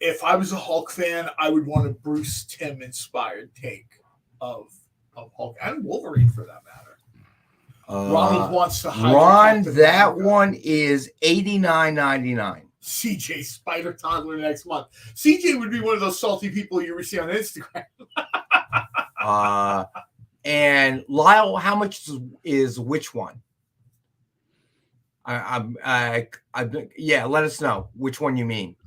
If I was a Hulk fan, I would want a Bruce Timm inspired take of Hulk and Wolverine for that matter. Ronald wants to Ron, that one is $89.99. CJ Spider Toddler next month. CJ would be one of those salty people you ever see on Instagram. And Lyle, how much is which one? Yeah, let us know which one you mean.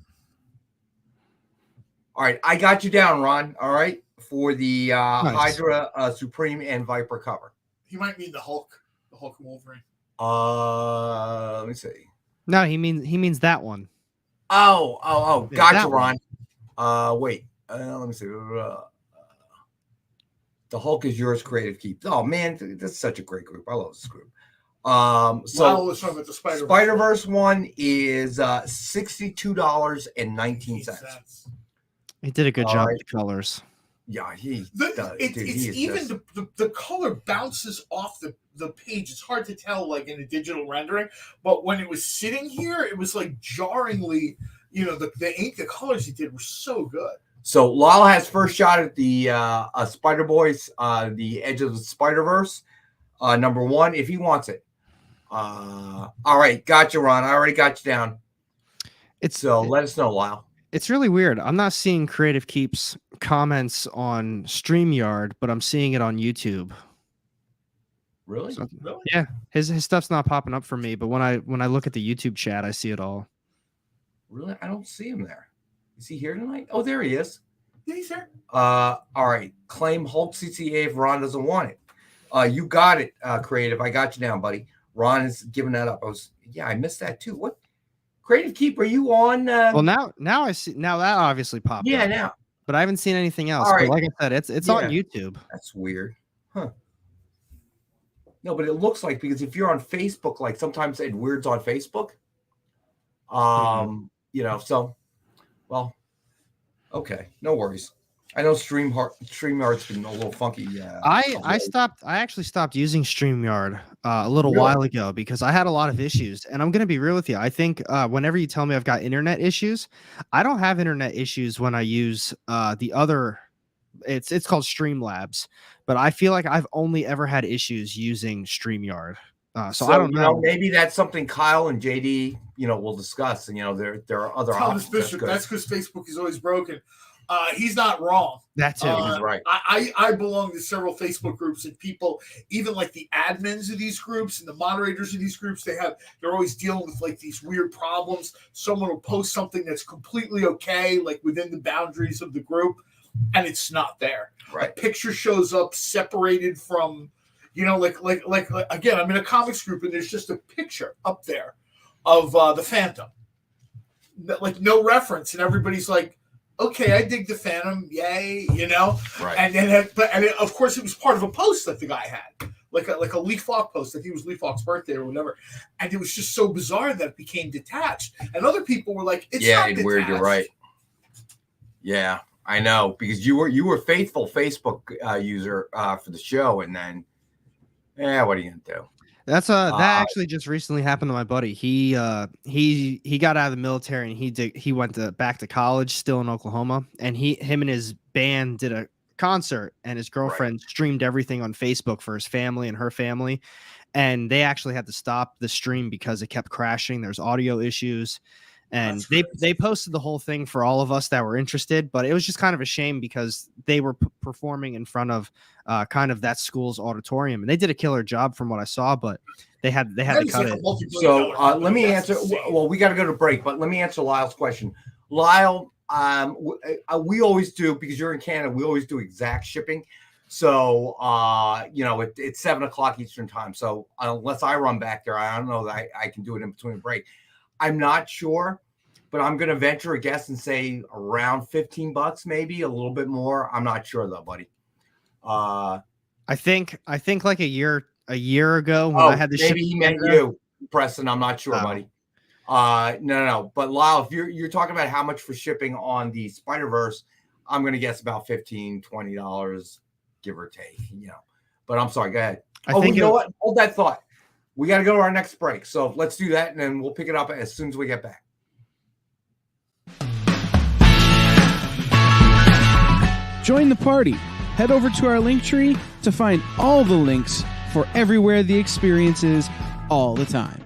All right, I got you down, Ron. All right, for the nice. Hydra Supreme and Viper cover. He might mean the Hulk and Wolverine. Let me see. No, he means that one. Oh, yeah, gotcha, Ron. Wait, let me see. The Hulk is yours, Creative Keep. Oh man, that's such a great group. I love this group. So the Spider-Verse one is $62.19. He did a good job with the colors. Yeah, the color bounces off the page. It's hard to tell, like in a digital rendering, but when it was sitting here, it was like jarringly. The colors he did were so good. So Lyle has first shot at the Spider-Boys, the Edge of the Spider-Verse, number 1, if he wants it. All right, gotcha, Ron. I already got you down. Let us know, Lyle. It's really weird. I'm not seeing Creative Keep's comments on StreamYard, but I'm seeing it on YouTube. Really? Really? Yeah, his stuff's not popping up for me, but when I look at the YouTube chat, I see it all. Really? I don't see him there. Is he here tonight? Oh, there he is. Yeah, he's here. All right. Claim Hulk CCA if Ron doesn't want it. You got it, Creative. I got you down, buddy. Ron is giving that up. I missed that too. What? Creative Keep, are you on? Well, now I see. Now that obviously popped up. Yeah, now. But I haven't seen anything else. Right. But like I said, it's on YouTube. That's weird. Huh. No, but it looks like, because if you're on Facebook, like sometimes it weirds on Facebook. So, okay, no worries. I know StreamYard's been a little funky. I actually stopped using StreamYard a little while ago because I had a lot of issues. And I'm going to be real with you. I think whenever you tell me I've got internet issues, I don't have internet issues when I use the other. It's called Streamlabs, but I feel like I've only ever had issues using StreamYard. So I don't know. Maybe that's something Kyle and JD, will discuss. And there are other Thomas options. Bishop, that's because Facebook is always broken. He's not wrong. That's it. He's right. I belong to several Facebook groups, and people, even like the admins of these groups and the moderators of these groups, they're always dealing with like these weird problems. Someone will post something that's completely okay, like within the boundaries of the group, and it's not there. Right. A picture shows up separated from, like again, I'm in a comics group, and there's just a picture up there of the Phantom, like no reference, and everybody's like, okay, I dig the Phantom, yay, Right. And then, of course, it was part of a post that the guy had, like a Lee Falk post. I think it was Lee Falk's birthday or whatever, and it was just so bizarre that it became detached. And other people were like, "It's not detached." Weird. You're right. Yeah, I know, because you were faithful Facebook user for the show, and then, what are you gonna do? That's that actually just recently happened to my buddy. He got out of the military and he went back to college, still in Oklahoma, and him and his band did a concert, and his girlfriend streamed everything on Facebook for his family and her family. And they actually had to stop the stream because it kept crashing. There's audio issues. And they posted the whole thing for all of us that were interested, but it was just kind of a shame because they were performing in front of kind of that school's auditorium, and they did a killer job from what I saw, but they had to cut it. So let me answer. Well, we got to go to break, but let me answer Lyle's question. Lyle, we always do, because you're in Canada, we always do exact shipping. So, it's 7:00 Eastern time. So unless I run back there, I don't know that I can do it in between a break. I'm not sure, but I'm going to venture a guess and say around $15, maybe a little bit more. I'm not sure though, buddy. I think like a year ago when I had the maybe he meant you, Preston. I'm not sure, buddy. No. But Lyle, if you're talking about how much for shipping on the Spider-Verse, I'm going to guess about $15, $20, give or take, but I'm sorry. Go ahead. You know what? Hold that thought. We got to go to our next break. So let's do that, and then we'll pick it up as soon as we get back. Join the party. Head over to our link tree to find all the links for everywhere the experience is all the time.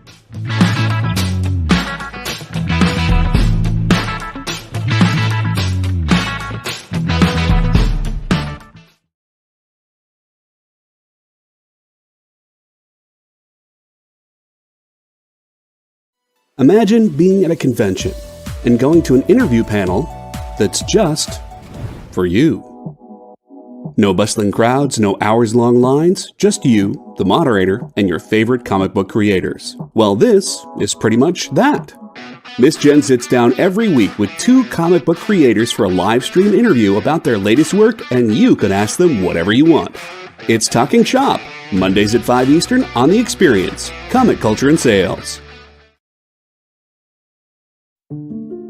Imagine being at a convention and going to an interview panel that's just for you. No bustling crowds, no hours-long lines, just you, the moderator, and your favorite comic book creators. Well, this is pretty much that. Miss Jen sits down every week with 2 comic book creators for a live stream interview about their latest work, and you can ask them whatever you want. It's Talking Shop, Mondays at 5 Eastern on The Experience, Comic Culture and Sales.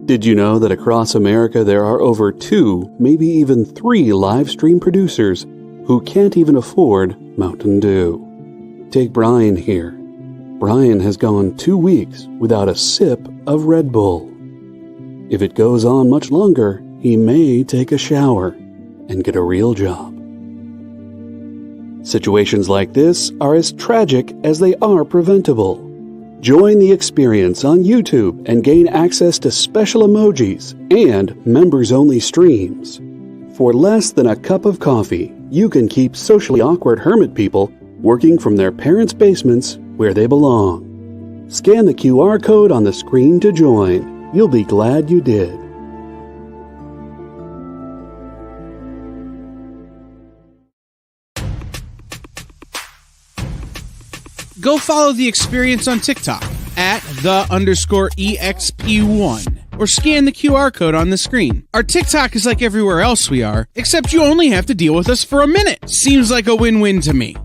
Did you know that across America there are over 2, maybe even 3 live stream producers who can't even afford Mountain Dew? Take Brian here. Brian has gone 2 weeks without a sip of Red Bull. If it goes on much longer, he may take a shower and get a real job. Situations like this are as tragic as they are preventable. Join The Experience on YouTube and gain access to special emojis and members-only streams. For less than a cup of coffee, you can keep socially awkward hermit people working from their parents' basements where they belong. Scan the QR code on the screen to join. You'll be glad you did. Go follow The Experience on TikTok at @the_EXP1 or scan the QR code on the screen. Our TikTok is like everywhere else we are, except you only have to deal with us for a minute. Seems like a win-win to me.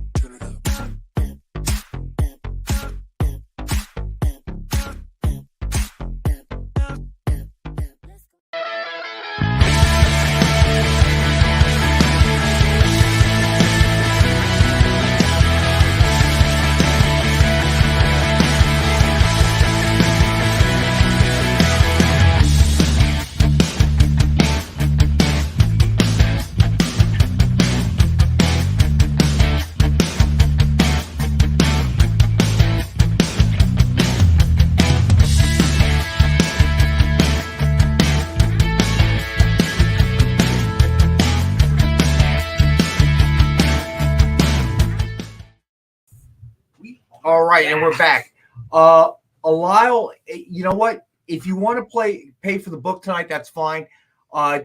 All right, and we're back. Lyle, you know what? If you want to pay for the book tonight, that's fine.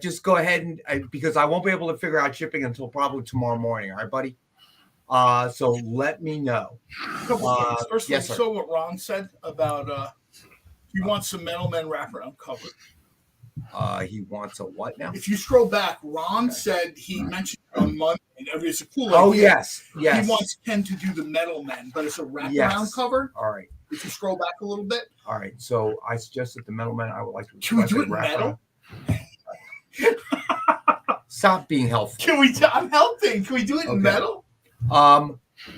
Just go ahead and because I won't be able to figure out shipping until probably tomorrow morning. All right, buddy. So let me know. First, yes, you saw what Ron said about he wants some Metal Men wraparound cover. He wants a what now? If you scroll back, Ron said he mentioned it on Monday. It's a cool idea. Oh, yes. He wants Ken to do the Metal Men, but it's a wraparound cover. All right. If you scroll back a little bit. All right. So I suggested the Metal Men. I would like to. Can we do it in metal? Stop being helpful. I'm helping. Can we do it in metal?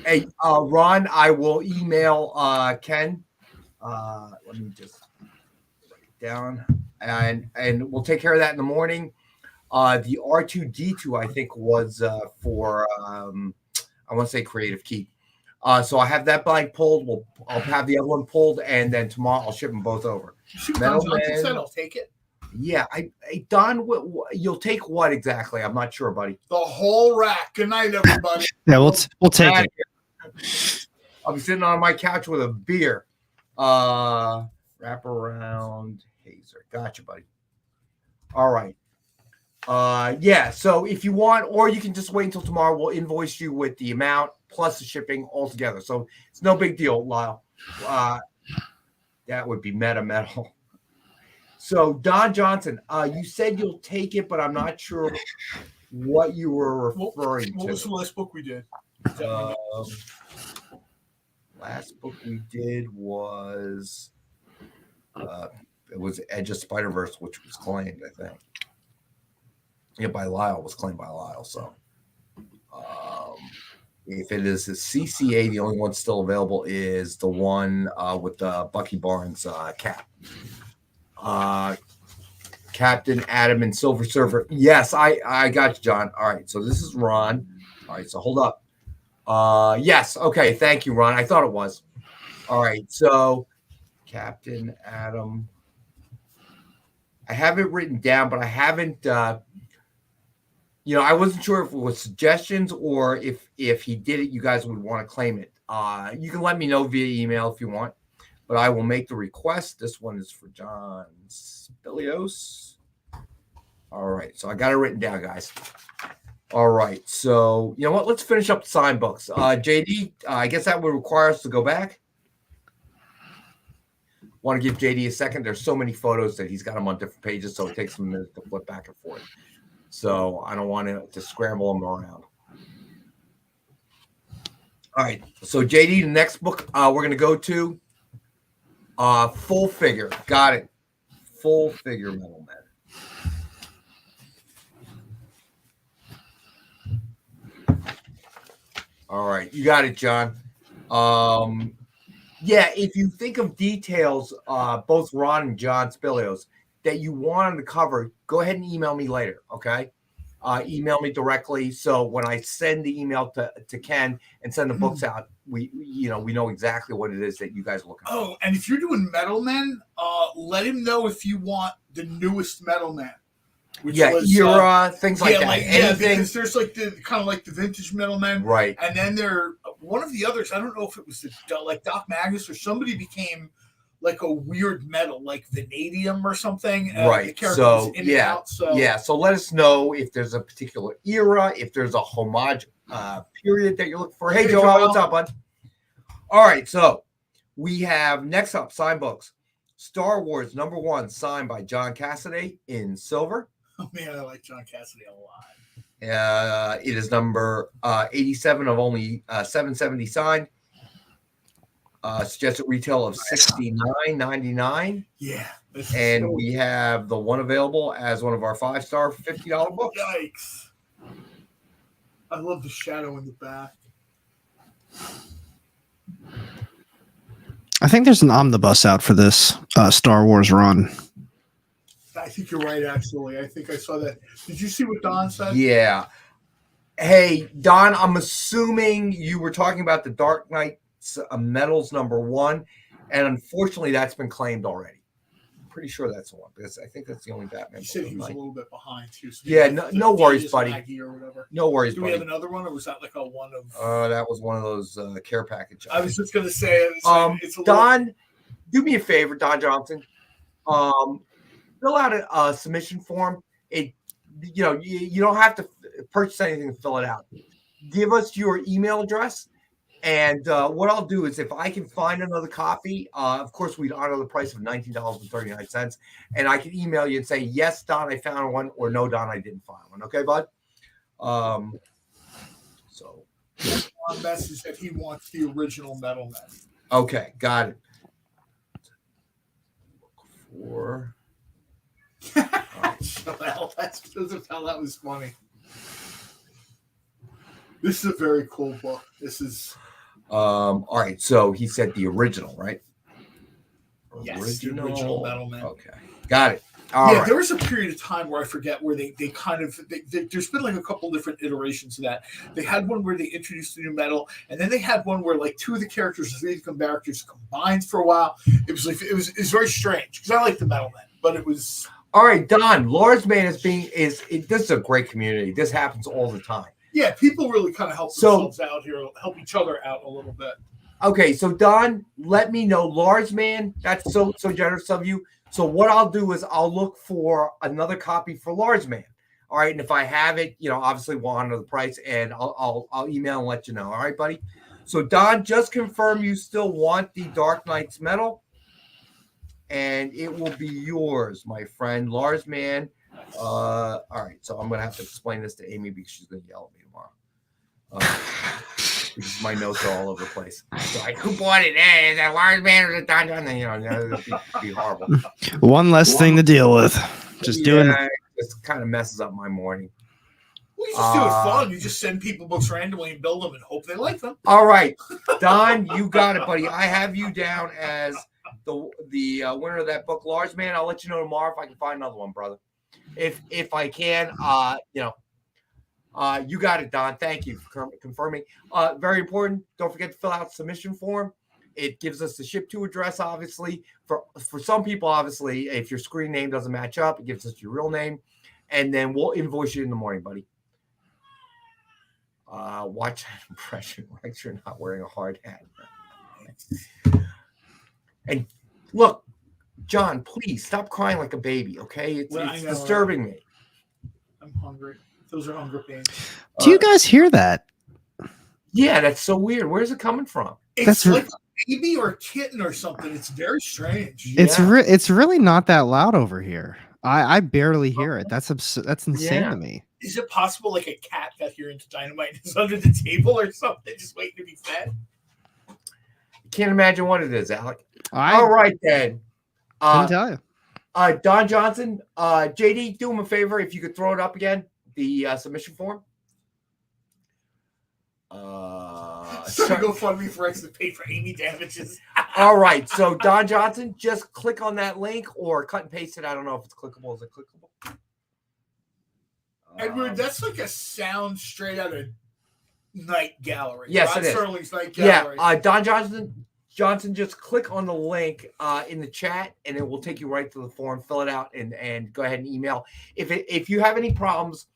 Hey, Ron, I will email Ken. Let me just write it down. And we'll take care of that in the morning. The R2D2, I think, was for I want to say Creative Keep. So I have that blank pulled. I'll have the other one pulled, and then tomorrow I'll ship them both over. Metal Man said I'll take it. Yeah, Don, you'll take what exactly? I'm not sure, buddy. The whole rack. Good night, everybody. Yeah, we'll take it. I'll be sitting on my couch with a beer. Wrap around Hazer. Gotcha, buddy. All right. Yeah. So if you want, or you can just wait until tomorrow. We'll invoice you with the amount plus the shipping altogether. So it's no big deal, Lyle. That would be metal. So Don Johnson, you said you'll take it, but I'm not sure what you were referring to. What was the last book we did? Last book we did was it was Edge of Spider-Verse, which was claimed, I think. Yeah, by Lyle. Was claimed by Lyle. So if it is a CCA, the only one still available is the one with the Bucky Barnes cap. Captain Adam and Silver Surfer. Yes, I got you, John. All right, so this is Ron. All right, so hold up. Yes, okay, thank you, Ron. I thought it was. All right, so Captain Adam. I have it written down, but I haven't. I wasn't sure if it was suggestions or if he did it, you guys would want to claim it. You can let me know via email if you want, but I will make the request. This one is for John Spilios. All right, so I got it written down, guys. All right, so you know what? Let's finish up the sign books. JD, I guess that would require us to go back. Want to give JD a second. There's so many photos that he's got them on different pages, so it takes him a minute to flip back and forth. So I don't want to scramble them around. All right, so JD, the next book we're going to go to Full Figure. Got it. Full Figure Metal Man. All right, you got it, John. Yeah, if you think of details, both Ron and John Spilios, that you want on the cover, go ahead and email me later, okay? Email me directly. So when I send the email to Ken and send the books out, we know exactly what it is that you guys are looking for. Oh, and if you're doing Metal Men, let him know if you want the newest Metal Man. Which was, era, things like that. Anything. Because there's like the kind of like the vintage Metal Men, right? And then one of the others. I don't know if it was like Doc Magnus or somebody became like a weird metal, like vanadium or something. Right. So So let us know if there's a particular era, if there's a homage period that you're looking for. Hey, Joel, what's up, bud? All right. So we have next up sign books. Star Wars #1 signed by John Cassaday in silver. Oh man, I like John Cassaday a lot. It is number 87 of only 770 signed. Suggested retail of $69.99. Yeah. And we have the one available as one of our 5-star $50 books. Yikes. I love the shadow in the back. I think there's an omnibus out for this Star Wars run. I think you're right, actually. I think I saw that. Did you see what Don said? Yeah. Hey, Don, I'm assuming you were talking about the Dark Knight Metals #1, and unfortunately, that's been claimed already. I'm pretty sure that's the one because I think that's the only Batman. You said he was a little bit behind too. So yeah, no worries, buddy. Or whatever. No worries, Do buddy. we have another one, or was that like a one of? That was one of those care package. I was just gonna say, it's a Don, do me a favor, Don Johnson. Fill out a submission form. You don't have to purchase anything to fill it out. Give us your email address. And what I'll do is if I can find another copy, of course, we'd honor the price of $19.39. And I can email you and say, yes, Don, I found one, or no, Don, I didn't find one. Okay, bud? So. One message that he wants the original Metal Man. Okay, got it. That was funny. This is a very cool book. This is all right. So he said the original, right? Yes, the original Metal Man. Okay, got it. There was a period of time where I forget where they kind of there's been like a couple different iterations of that. They had one where they introduced a new metal, and then they had one where like two of the characters, three of the characters combined for a while. It was like it was very strange because I like the metal then, but it was all right. Don, Lars Man this is a great community. This happens all the time. Yeah, people really kind of help themselves out here, help each other out a little bit. Okay, so Don, let me know, Lars Man. That's so generous of you. So what I'll do is I'll look for another copy for Lars Man. All right, and if I have it, obviously we'll honor the price, and I'll email and let you know. All right, buddy. So Don, just confirm you still want the Dark Knights medal, and it will be yours, my friend, Lars Man. All right, so I'm gonna have to explain this to Amy because she's gonna yell at me tomorrow. Because my notes are all over the place. So who bought it? Hey, is that Lars Man or the Don? That'd be horrible. One less thing to deal with. Just doing it. Just kind of messes up my morning. Well, you just do it fun. You just send people books randomly and build them and hope they like them. All right, Don, you got it, buddy. I have you down as the winner of that book, Lars Man. I'll let you know tomorrow if I can find another one, brother. If I can, you got it, Don. Thank you for confirming. Very important. Don't forget to fill out the submission form. It gives us the ship to address, obviously. For some people, obviously, if your screen name doesn't match up, it gives us your real name. And then we'll invoice you in the morning, buddy. Watch that impression. Like you're not wearing a hard hat. And look, John, please stop crying like a baby, okay? It's disturbing me. I'm hungry. Those are hunger pains. Do you guys hear that? Yeah, that's so weird. Where's it coming from? It's like a baby or a kitten or something. It's very strange. It's really not that loud over here. I barely hear it. That's insane to me. Is it possible like a cat got here into Dynamite and is under the table or something, just waiting to be fed? Can't imagine what it is, Alec. All right, then. Couldn't tell you. Don Johnson, JD, do him a favor if you could throw it up again, the submission form. So go fund me for extra pay for Amy damages. All right, so Don Johnson, just click on that link or cut and paste it. I don't know if it's clickable. Is it clickable? Edward, that's like a sound straight out of Night Gallery. Yes, Rod it is. Serling's Night Gallery. Yeah, Don Johnson, just click on the link in the chat, and it will take you right to the form. Fill it out and go ahead and email. If you have any problems,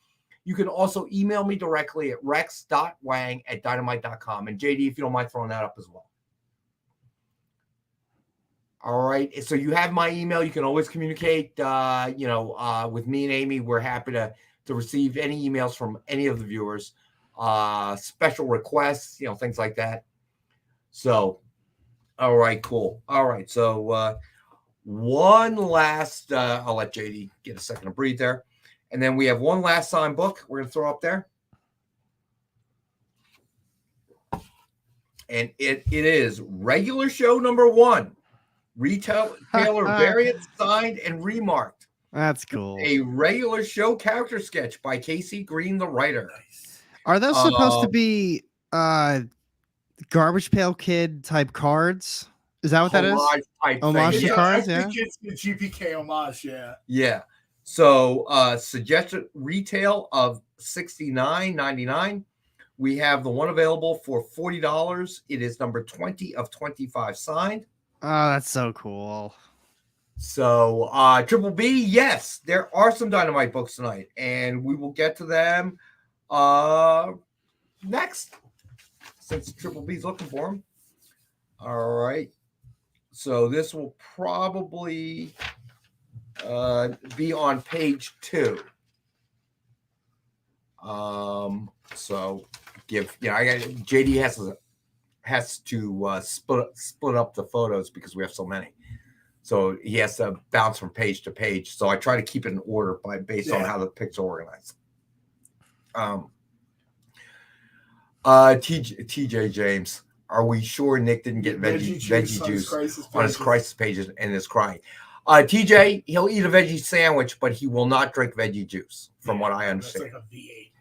you can also email me directly at rex.wang@dynamite.com. And JD, if you don't mind throwing that up as well. All right. So you have my email. You can always communicate, with me and Amy. We're happy to receive any emails from any of the viewers, special requests, things like that. So, all right, cool. All right. So one last, I'll let JD get a second to breathe there. And then we have one last signed book we're going to throw up there. And it is regular show number 1. Retailer variant signed and remarked. That's cool. A regular show character sketch by Casey Green, the writer. Are those supposed to be Garbage Pail Kid type cards? Is that what that is? Homage to cards, yeah. It's the GPK homage, yeah. Yeah. So suggested retail of $69.99. We have the one available for $40. It is number 20 of 25 signed. Oh, that's so cool. So Triple B, yes, there are some Dynamite books tonight, and we will get to them next, since Triple B's looking for them. All right. So this will probably be on page 2. So I got JD has to split up the photos because we have so many. So he has to bounce from page to page. So I try to keep it in order based on how the pics are organized. TJ James, are we sure Nick didn't get veggie juice on his crisis pages and is crying? TJ, he'll eat a veggie sandwich, but he will not drink veggie juice, from what I understand. That's like a V8,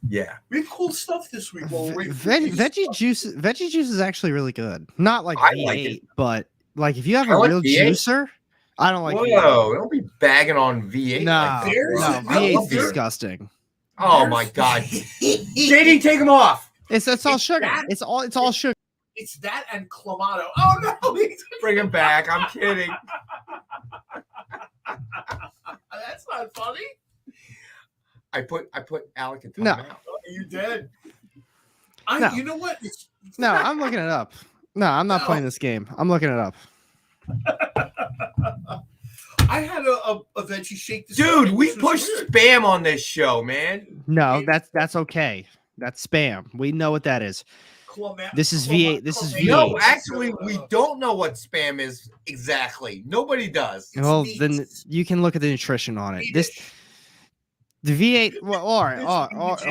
Yeah. We have cool stuff this week. Veggie juice is actually really good. Not like I V8, like it. but like if you have a real juicer, I don't like Whoa, V8. don't be bagging on V8 No, like that. There's- no, I V8's love beer. disgusting. Oh my God. JD, take them off. It's all It's sugar. that- It's all sugar. It's that and Clamato. Oh no! Bring him back. I'm kidding. That's not funny. I put Alec in No. timeout. Oh, you did. No. You know what? No, I'm looking it up. No, I'm not No. playing this game. I'm looking it up. I had a veggie shake. This Dude, morning, we which was pushed weird. spam on this show, man. No, that's okay. That's spam. We know what that is. This is V8. This is No, V8. actually, we don't know what spam is exactly. Nobody does. Well, meat. then you can look at the nutrition on it. The V8. Well, all right.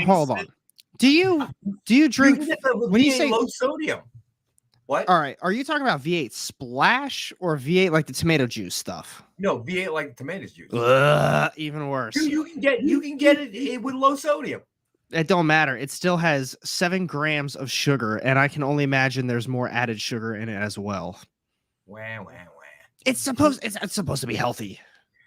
Hold on. Do you You drink can get the when you V8 say? low sodium? What? All right. Are you talking about V8 Splash or V8 like the tomato juice stuff? No, V8 like tomato juice. Even worse. Dude, you can get it with low sodium. It don't matter. It still has 7 grams of sugar, and I can only imagine there's more added sugar in it as well. Wah, wah, wah. It's supposed to be healthy.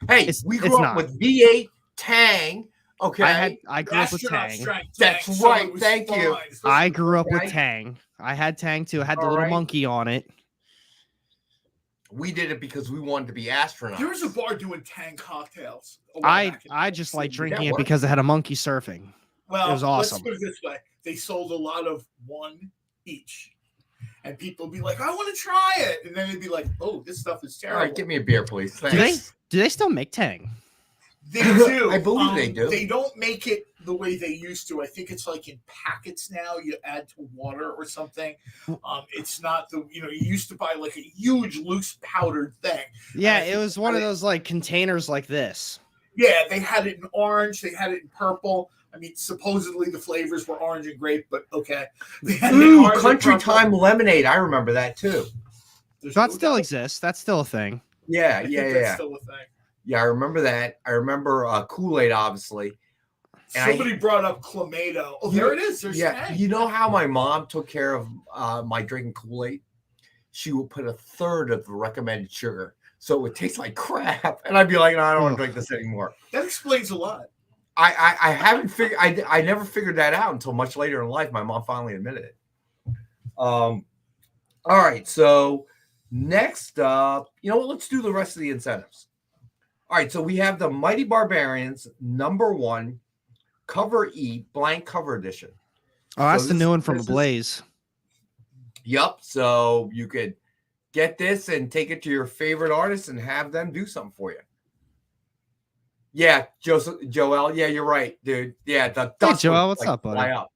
Hey, we grew up not. with V8 Tang. Okay, I grew up with Tang. That's right, thank you. I grew up with Right. Tang. I had Tang too. I had the All little right. monkey on it. we did it because we wanted to be astronauts. There was a bar doing Tang cocktails. a while back in I the just day. like Did drinking that it work? because it had a monkey surfing. Well, it was awesome. Let's put it this way: they sold a lot of one each, and people would be like, "I want to try it," and then they'd be like, "Oh, this stuff is All terrible." right, give me a beer, please. Do Thanks. they still make Tang? They do. I believe they do. They don't make it the way they used to. I think it's like in packets now. You add to water or something. It's not you used to buy like a huge loose powdered thing. Yeah, I it think was one of those like containers like this. Yeah, they had it in orange. They had it in purple. I mean, supposedly the flavors were orange and grape, but okay. They had it in Ooh, orange and Country purple. Time Lemonade. I remember that too. There's That no still doubt. exists. That's still a thing. Yeah, I think yeah, that's yeah. still a thing. Yeah, I remember that. I remember Kool-Aid, obviously. And Somebody brought up Clamato. Oh, there it is. There's Yeah, Tang. you know how my mom took care of my drinking Kool-Aid? She would put 1/3 of the recommended sugar, so it would taste like crap. And I'd be like, no, I don't want to drink this anymore. That explains a lot. I haven't figured. I never figured that out until much later in life. My mom finally admitted it. All right, so next up, you know what? Let's do the rest of the incentives. All right, so we have the Mighty Barbarians #1 Cover E blank cover edition. Oh, that's So the this- new one from this is- Blaze. Yep. So you could get this and take it to your favorite artist and have them do something for you. Yeah, Joel. Yeah, you're right, dude. Yeah, the dust would, Joel, what's up, buddy? fly up.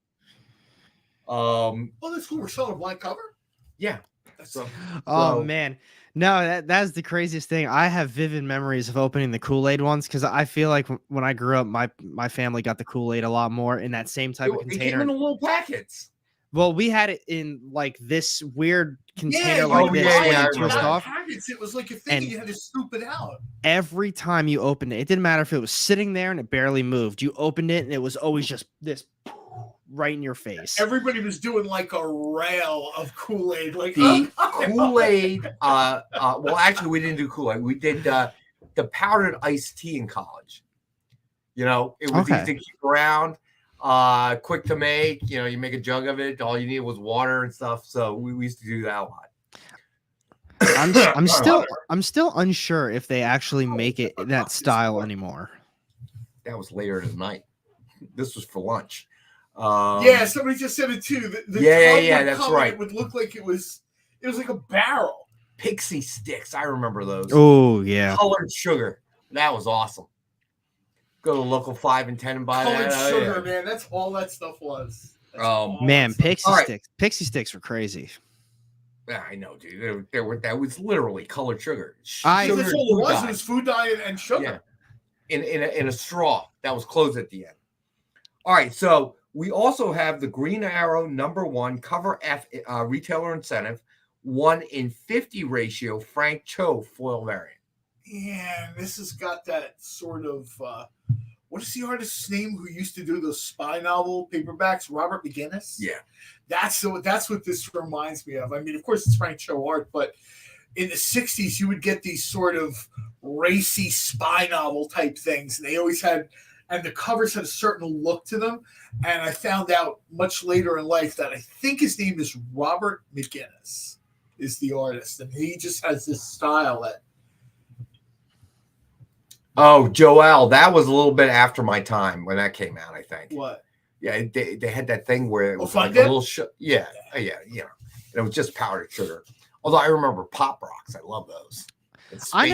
Oh, that's cool. We're selling a blank cover. Yeah. That's So Oh So- man, no, that's the craziest thing. I have vivid memories of opening the Kool-Aid ones because I feel like when I grew up, my family got the Kool-Aid a lot more in that same type of they came container. in the little packets. Well, we had it in like this weird container you like oh, this yeah, where yeah, I you twist remember off. Packets. It was like a thing. And- You had to scoop it out. Every time you opened it, it didn't matter if it was sitting there and it barely moved. You opened it and it was always just this right in your face. Everybody was doing like a rail of Kool-Aid. Like The Kool-Aid. Well, actually, we didn't do Kool-Aid. We did the powdered iced tea in college. You know, it was Okay. easy to keep around, quick to make. You know, you make a jug of it. All you needed was water and stuff. So we used to do that a lot. I'm still unsure if they actually make it that style anymore. That was later in the night. This was for lunch. yeah, somebody just said it too. The Yeah, tub yeah, would that's come and right. It would look like it was like a barrel. Pixie sticks. I remember those. Oh yeah. Colored sugar. That was awesome. Go to local 5 and 10 and buy Colored that. sugar, man. That's all that stuff was. That's all Man, that stuff- pixie All right. sticks. Pixie sticks were crazy. Yeah, I know, dude. That was literally colored sugar. I- Sugar That's and all it food was. dye. It was food dye and sugar. Yeah. In a straw that was closed at the end. All right, so we also have the Green Arrow #1 Cover F retailer incentive 1:50 ratio Frank Cho foil variant. Yeah, this has got that sort of what is the artist's name who used to do those spy novel paperbacks? Robert McGinnis. Yeah. That's what this reminds me of. I mean, of course, it's Frank Cho art, but in the 60s, you would get these sort of racy spy novel type things. And they always had, and the covers had a certain look to them. And I found out much later in life that I think his name is Robert McGinnis is the artist. And he just has this style that. Oh, Joel, that was a little bit after my time when that came out, I think. What? Yeah, they had that thing where it was Fun like Dip? a little yeah. And it was just powdered sugar. Although I remember Pop Rocks. I love those. I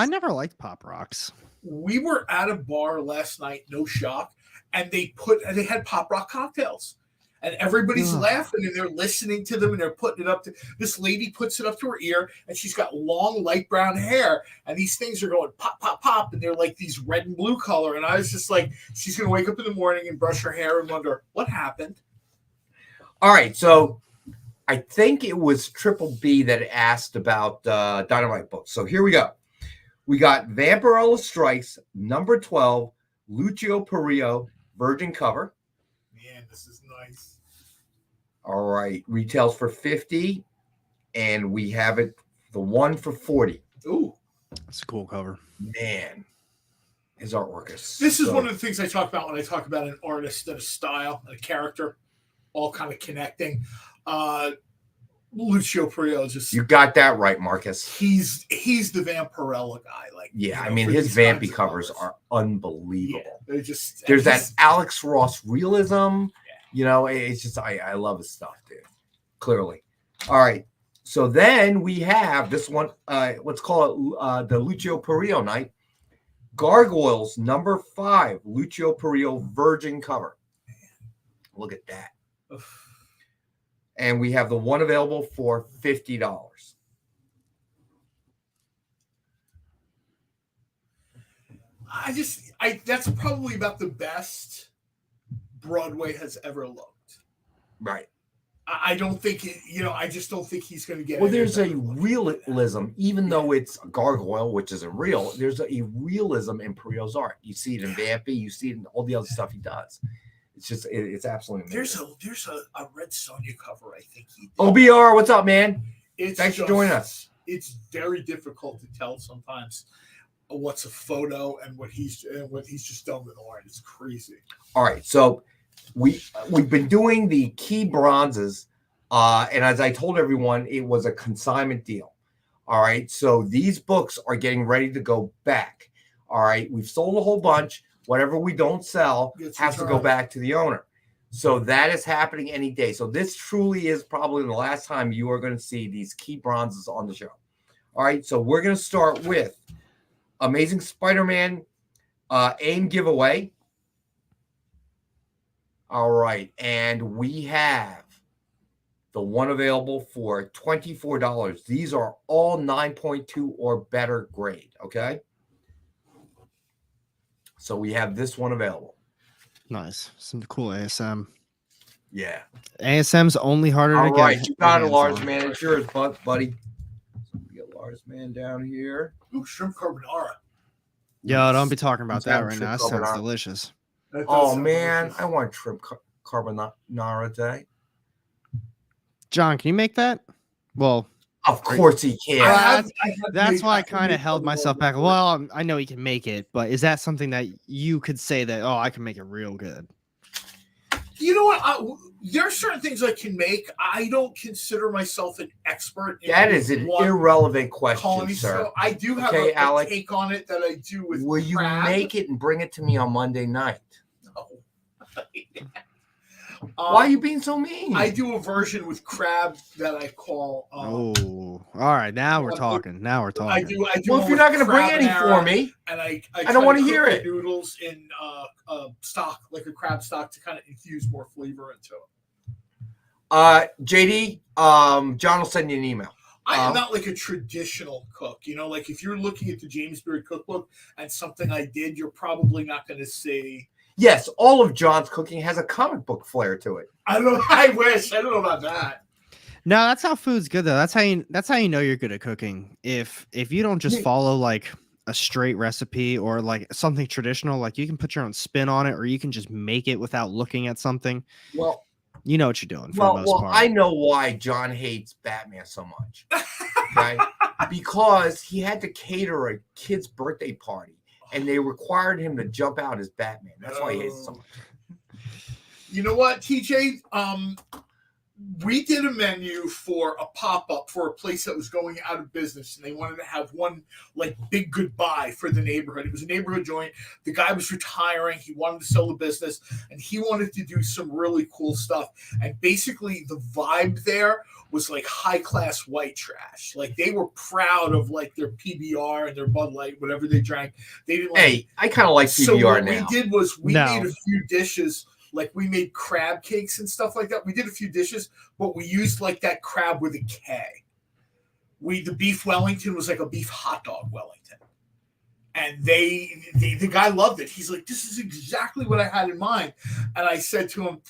never liked Pop Rocks. We were at a bar last night, no shock, and they had Pop Rock cocktails. And everybody's laughing and they're listening to them and they're putting it up to this lady puts it up to her ear and she's got long light brown hair and these things are going pop, pop, pop, and they're like these red and blue color. And I was just like, she's gonna wake up in the morning and brush her hair and wonder what happened. All right, so I think it was Triple B that asked about Dynamite books. So here we go. We got Vampirella Strikes, number 12, Lucio Perillo, virgin cover. Man, this is nice. All right, retails for $50, and we have it the one for $40. Ooh, that's a cool cover. Man, his artwork is. This is one of the things I talk about when I talk about an artist and a style and a character, all kind of connecting. Lucio Perillo, just you got that right, Marcus. He's the Vampirella guy. Like, yeah, I mean his vampy covers are unbelievable. Yeah, they're just there's that Alex Ross realism. It's just I love his stuff, dude. Clearly. All right. So then we have this one. Let's call it the Lucio Perillo night. Gargoyles, number 5, Lucio Perillo virgin cover. Look at that. And we have the one available for $50. That's probably about the best Broadway has ever looked. Right. I don't think I just don't think he's going to get. Well, there's a realism, even though it's a gargoyle, which isn't real. There's a realism in Perillo's art. You see it in Vampy. You see it in all the other stuff he does. It's just, it's absolutely amazing. There's a Red Sonja cover, I think he did. OBR, what's up, man? Thanks for joining us. It's very difficult to tell sometimes what's a photo and what he's just done with art. It's crazy. All right, so we've been doing the key bronzes, and as I told everyone, it was a consignment deal. All right, so these books are getting ready to go back. All right, we've sold a whole bunch. Whatever we don't sell has to go back to the owner. So that is happening any day. So this truly is probably the last time you are going to see these key bronzes on the show. All right, so we're going to start with Amazing Spider-Man AIM giveaway. All right, and we have the one available for $24. These are all 9.2 or better grade, okay? So we have this one available. Nice. Some cool ASM. Yeah. ASM's only harder to get. All right, you got it, Lars, man. It's yours, buddy. So we get Lars, man, down here. Ooh, shrimp carbonara. Yo, don't be talking about that right now. That sounds delicious. Oh, man. I want shrimp carbonara today. John, can you make that? Well, of course he can. That's why I kind of held myself back. Well, I know he can make it, but is that something that you could say that, oh, I can make it real good? You know what? There are certain things I can make. I don't consider myself an expert. That is an irrelevant question, sir. So I do have a take on it that I do with Will you make it and bring it to me on Monday night? No. Why are you being so mean? I do a version with crab that I call. Oh, all right. Now we're talking. Now we're talking. I do. Well, if you're not going to bring any for me, and I don't want to hear it. Noodles in stock, like a crab stock, to kind of infuse more flavor into it. JD, John will send you an email. I am not like a traditional cook. Like if you're looking at the James Beard cookbook and something I did, you're probably not going to see. Yes, all of John's cooking has a comic book flair to it. I wish. I don't know about that. No, that's how food's good though. That's how you know you're good at cooking. If you don't just follow like a straight recipe or like something traditional, like you can put your own spin on it, or you can just make it without looking at something. Well, you know what you're doing for the most part. I know why John hates Batman so much. Okay? because he had to cater a kid's birthday party, and they required him to jump out as Batman. That's why he hates it so much. You know what, TJ? We did a menu for a pop-up for a place that was going out of business, and they wanted to have one like big goodbye for the neighborhood. It was a neighborhood joint. The guy was retiring. He wanted to sell the business, and he wanted to do some really cool stuff. And basically the vibe there was like high-class white trash. Like they were proud of like their PBR and their Bud Light, whatever they drank. They didn't like Hey, I kind of like PBR so what now. we did was we made a few dishes. Like we made crab cakes and stuff like that. We did a few dishes, but we used like that crab with a K. The beef Wellington was like a beef hot dog Wellington. And the guy loved it. He's like, this is exactly what I had in mind. And I said to him,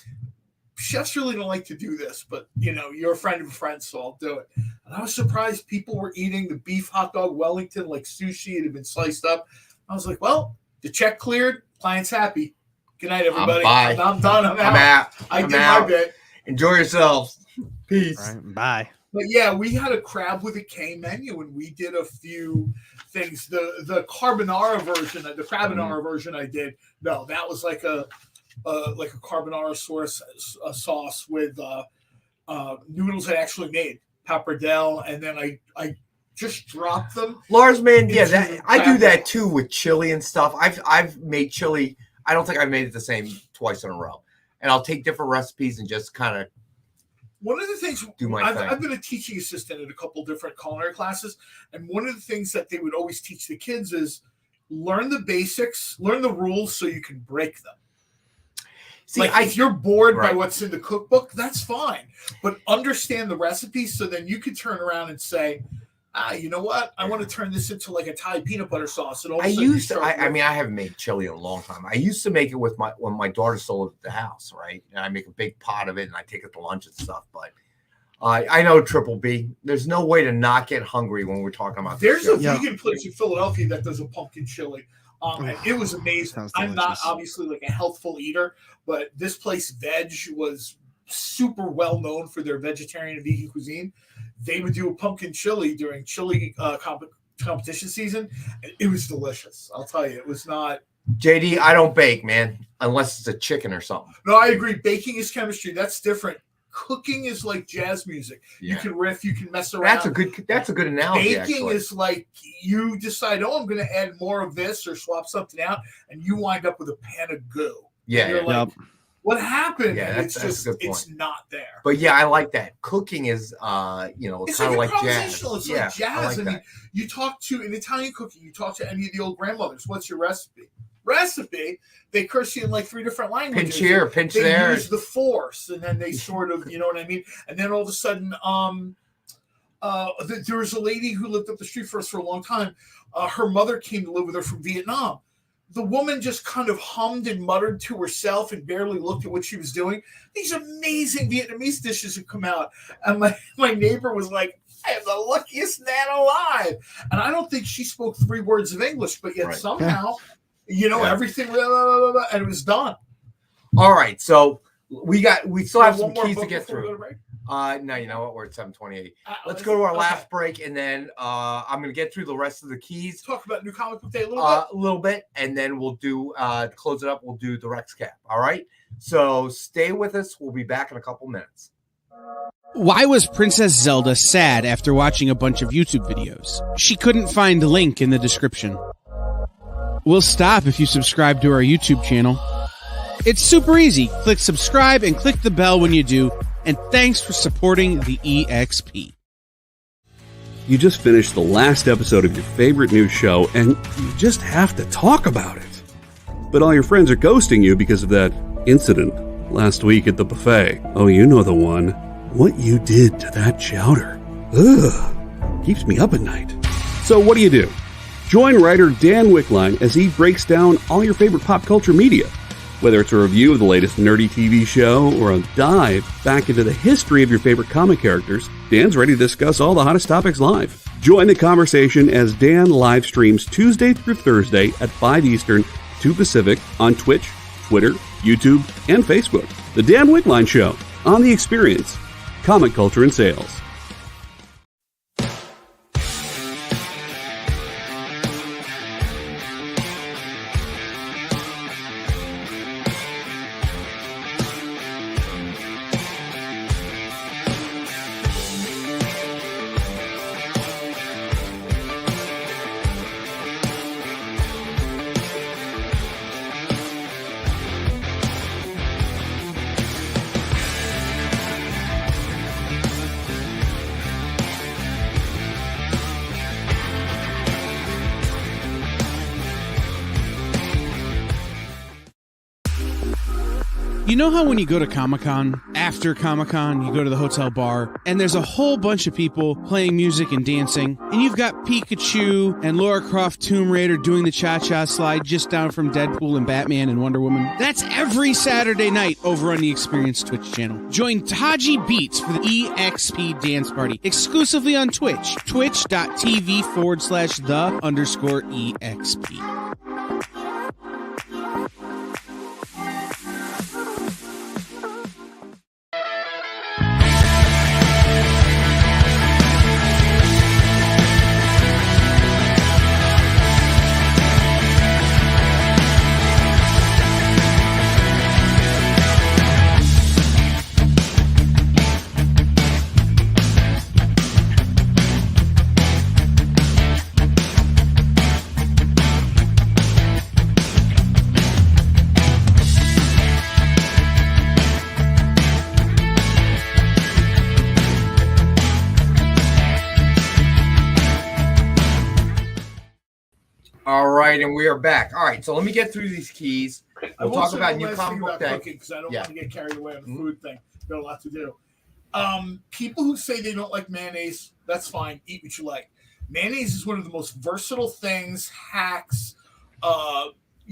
chefs really don't like to do this, but you know, you're a friend of a friend, so I'll do it. And I was surprised people were eating the beef hot dog Wellington like sushi. It had been sliced up. I was like, well, the check cleared, client's happy. Good night, everybody. I'm done. I'm out. I did my bit. Enjoy yourselves. Peace. Right, bye. But yeah, we had a crab with a K menu, and we did a few things. The carbonara version, the crabonara version, I did. No, that was like a carbonara sauce with noodles I actually made, pappardelle, and then I just dropped them. Lars, man, yeah, I do that too with chili and stuff. I've made chili. I don't think I've made it the same twice in a row. And I'll take different recipes and just kind of one of the things do my thing. I've been a teaching assistant at a couple different culinary classes, and one of the things that they would always teach the kids is learn the basics, learn the rules so you can break them. See, like if you're bored by what's in the cookbook, that's fine. But understand the recipes so then you can turn around and say, you know what? I want to turn this into like a Thai peanut butter sauce. And I haven't made chili in a long time. I used to make it when my daughter still lived at the house, right? And I make a big pot of it and I take it to lunch and stuff. But I know Triple B. There's no way to not get hungry when we're talking about. There's a vegan place in Philadelphia that does a pumpkin chili. And it was amazing. I'm not obviously like a healthful eater, but this place, Veg, was super well known for their vegetarian and vegan cuisine. They would do a pumpkin chili during chili competition season. It was delicious. I'll tell you, it was not. JD, I don't bake, man, unless it's a chicken or something. No, I agree. Baking is chemistry. That's different. Cooking is like jazz music. Yeah. You can riff, you can mess around. That's a good analogy. Baking is like you decide, I'm going to add more of this or swap something out, and you wind up with a pan of goo. Yeah. And you're like, what happened? Yeah, it's not there. But yeah, I like that. Cooking is, kind of like jazz. It's like jazz. I mean, you talk to in Italian cooking, you talk to any of the old grandmothers. What's your recipe? They curse you in like 3 different languages. Pinch here, pinch there. They use the force, and then they sort of, you know what I mean? And then all of a sudden, there was a lady who lived up the street for us for a long time. Her mother came to live with her from Vietnam. The woman just kind of hummed and muttered to herself and barely looked at what she was doing. These amazing Vietnamese dishes would come out. And my neighbor was like, I am the luckiest man alive. And I don't think she spoke 3 words of English, but yet somehow, everything, and it was done. All right. So we still have some keys to get through. No, you know what? We're at 7:28. Let's go to our last break, and then I'm going to get through the rest of the keys. Talk about New Comic Book Day a little bit, and then we'll do to close it up. We'll do the Rex Cap. All right. So stay with us. We'll be back in a couple minutes. Why was Princess Zelda sad after watching a bunch of YouTube videos? She couldn't find the link in the description. We'll stop if you subscribe to our YouTube channel. It's super easy. Click subscribe and click the bell when you do. And thanks for supporting the EXP. You just finished the last episode of your favorite news show, and you just have to talk about it. But all your friends are ghosting you because of that incident last week at the buffet. Oh, you know the one. What you did to that chowder. Ugh. Keeps me up at night. So what do? Join writer Dan Wickline as he breaks down all your favorite pop culture media. Whether it's a review of the latest nerdy TV show or a dive back into the history of your favorite comic characters, Dan's ready to discuss all the hottest topics live. Join the conversation as Dan live streams Tuesday through Thursday at 5 Eastern, 2 Pacific on Twitch, Twitter, YouTube, and Facebook. The Dan Wickline Show on The Experience, Comic Culture and Sales. You know how when you go to Comic-Con, after Comic-Con, you go to the hotel bar, and there's a whole bunch of people playing music and dancing, and you've got Pikachu and Lara Croft Tomb Raider doing the cha-cha slide just down from Deadpool and Batman and Wonder Woman? That's every Saturday night over on the Experience Twitch channel. Join Taji Beats for the EXP Dance Party, exclusively on Twitch, twitch.tv/the_EXP. All right, and we are back. All right, so let me get through these keys. We'll talk about new comic book day because I don't want to get carried away on the food thing. Got a lot to do. People who say they don't like mayonnaise, that's fine. Eat what you like. Mayonnaise is one of the most versatile things, hacks,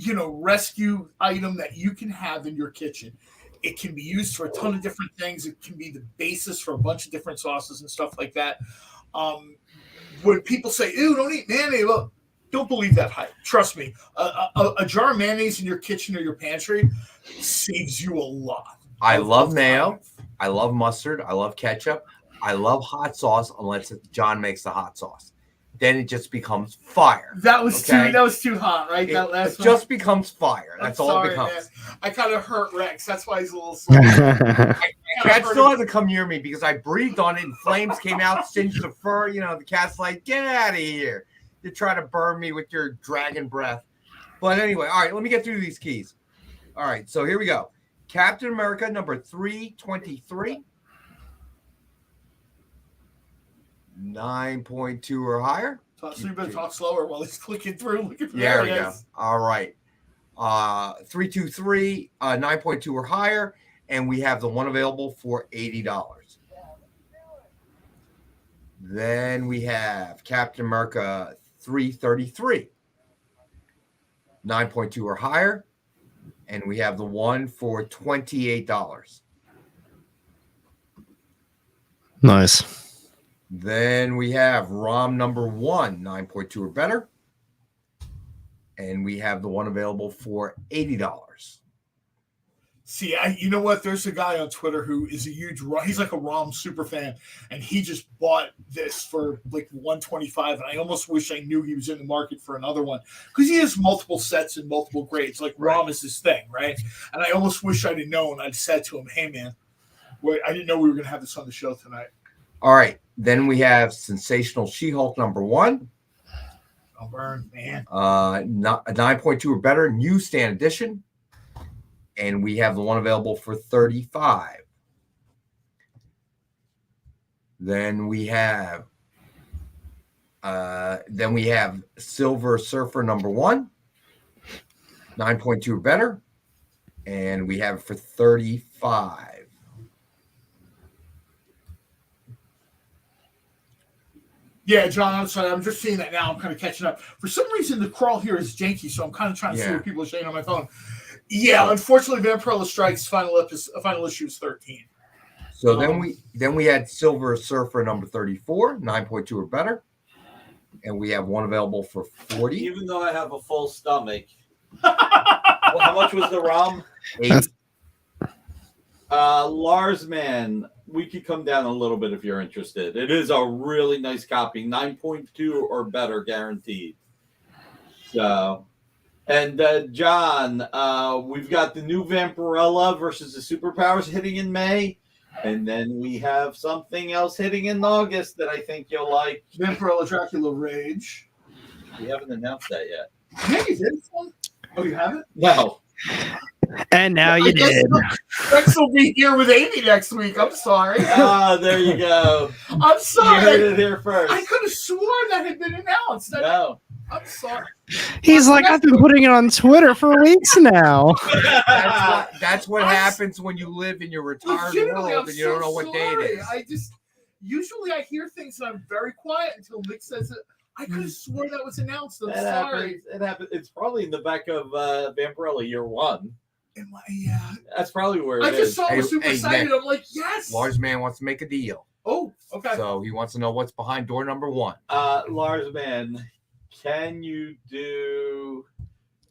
rescue item that you can have in your kitchen. It can be used for a ton of different things. It can be the basis for a bunch of different sauces and stuff like that. When people say, "Ew, don't eat mayonnaise," well, don't believe that hype. Trust me. A jar of mayonnaise in your kitchen or your pantry saves you a lot. I love mayo. I love mustard. I love ketchup. I love hot sauce unless John makes the hot sauce. Then it just becomes fire. That was too hot, right? It just becomes fire. That's all it becomes. Man. I kind of hurt Rex. That's why he's a little slow. Cat still hasn't come near me because I breathed on it and flames came out, singed the fur. The cat's like, "Get out of here. You try to burn me with your dragon breath." But anyway, all right, let me get through these keys. All right, so here we go. Captain America number 323. 9.2 or higher. So you better talk slower while he's clicking through. There we go. All right. 323, 9.2 or higher. And we have the one available for $80. Then we have Captain America 333, 9.2 or higher. And we have the one for $28. Nice. Then we have ROM number 1, 9.2 or better. And we have the one available for $80. See, you know what? There's a guy on Twitter who is a huge, he's like a ROM super fan, and he just bought this for like $125, and I almost wish I knew he was in the market for another one because he has multiple sets and multiple grades. Like ROM is his thing, right? And I almost wish I'd have known. I'd said to him, "Hey, man, I didn't know we were going to have this on the show tonight." All right. Then we have Sensational She-Hulk number 1. Oh, burn, man. 9.2 or better, newsstand edition. And we have the one available for $35. Then we have Silver Surfer number 1, 9.2 or better. And we have it for $35. Yeah, John, I'm sorry. I'm just seeing that now. I'm kind of catching up. For some reason, the crawl here is janky, so I'm kind of trying to see what people are saying on my phone. Yeah, unfortunately, Vampirella Strike's final issue is 13. So then we had Silver Surfer number 34, 9.2 or better. And we have one available for $40. Even though I have a full stomach. Well, how much was the ROM? $80. Lars Man, we could come down a little bit if you're interested. It is a really nice copy, 9.2 or better guaranteed. So, and John, we've got the new Vampirella versus the Superpowers hitting in May. And then we have something else hitting in August that I think you'll like. Vampirella Dracula Rage. We haven't announced that yet. Yeah, you did. Oh, you haven't? No. And now you did. Rex will be here with Amy next week. I'm sorry. Ah, there you go. I'm sorry. You heard it here first. I could have sworn that had been announced. No. I'm sorry. He's like, I've been putting it on Twitter for weeks now. That's what happens when you live in your retired world and you don't know what day it is. Usually I hear things and I'm very quiet until Nick says it. I could have sworn that was announced. I'm sorry. It happens. It's probably in the back of Vampirella Year One. Yeah. That's probably where it is. I just saw him super excited. Nick, I'm like, yes. Lars Man wants to make a deal. Oh, okay. So he wants to know what's behind door number 1. Lars Man, can you do?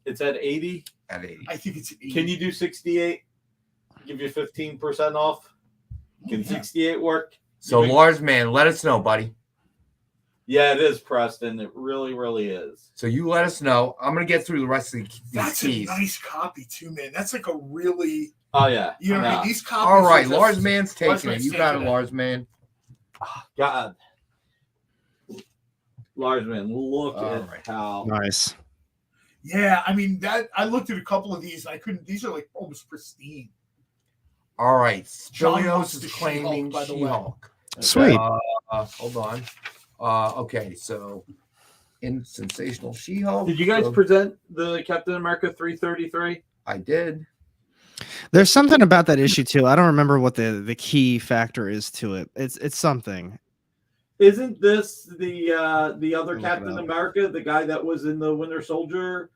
It's at 80. At 80. I think it's 80. Can you do 68? Give you 15% off. Can 68 work? So Lars Man, let us know, buddy. Yeah, it is, Preston. It really, really is. So you let us know. I'm gonna get through the rest of these That's keys. a nice copy too, man. That's like a really. Oh yeah. You know what I mean? These copies. All right, Lars Man's taking it. You got it, Lars Man. God. Lars Man, look at how nice. Yeah, I mean that. I looked at a couple of these. I couldn't. These are like almost pristine. All right, John Spilios wants is the claiming She-Hulk, by the way. She-Hulk. Sweet. Hold on. Okay, so in Sensational She-Hulk. Did you guys present the Captain America 333? I did. There's something about that issue too. I don't remember what the key factor is to it. It's something. Isn't this the other Look Captain it up. America, the guy that was in the Winter Soldier,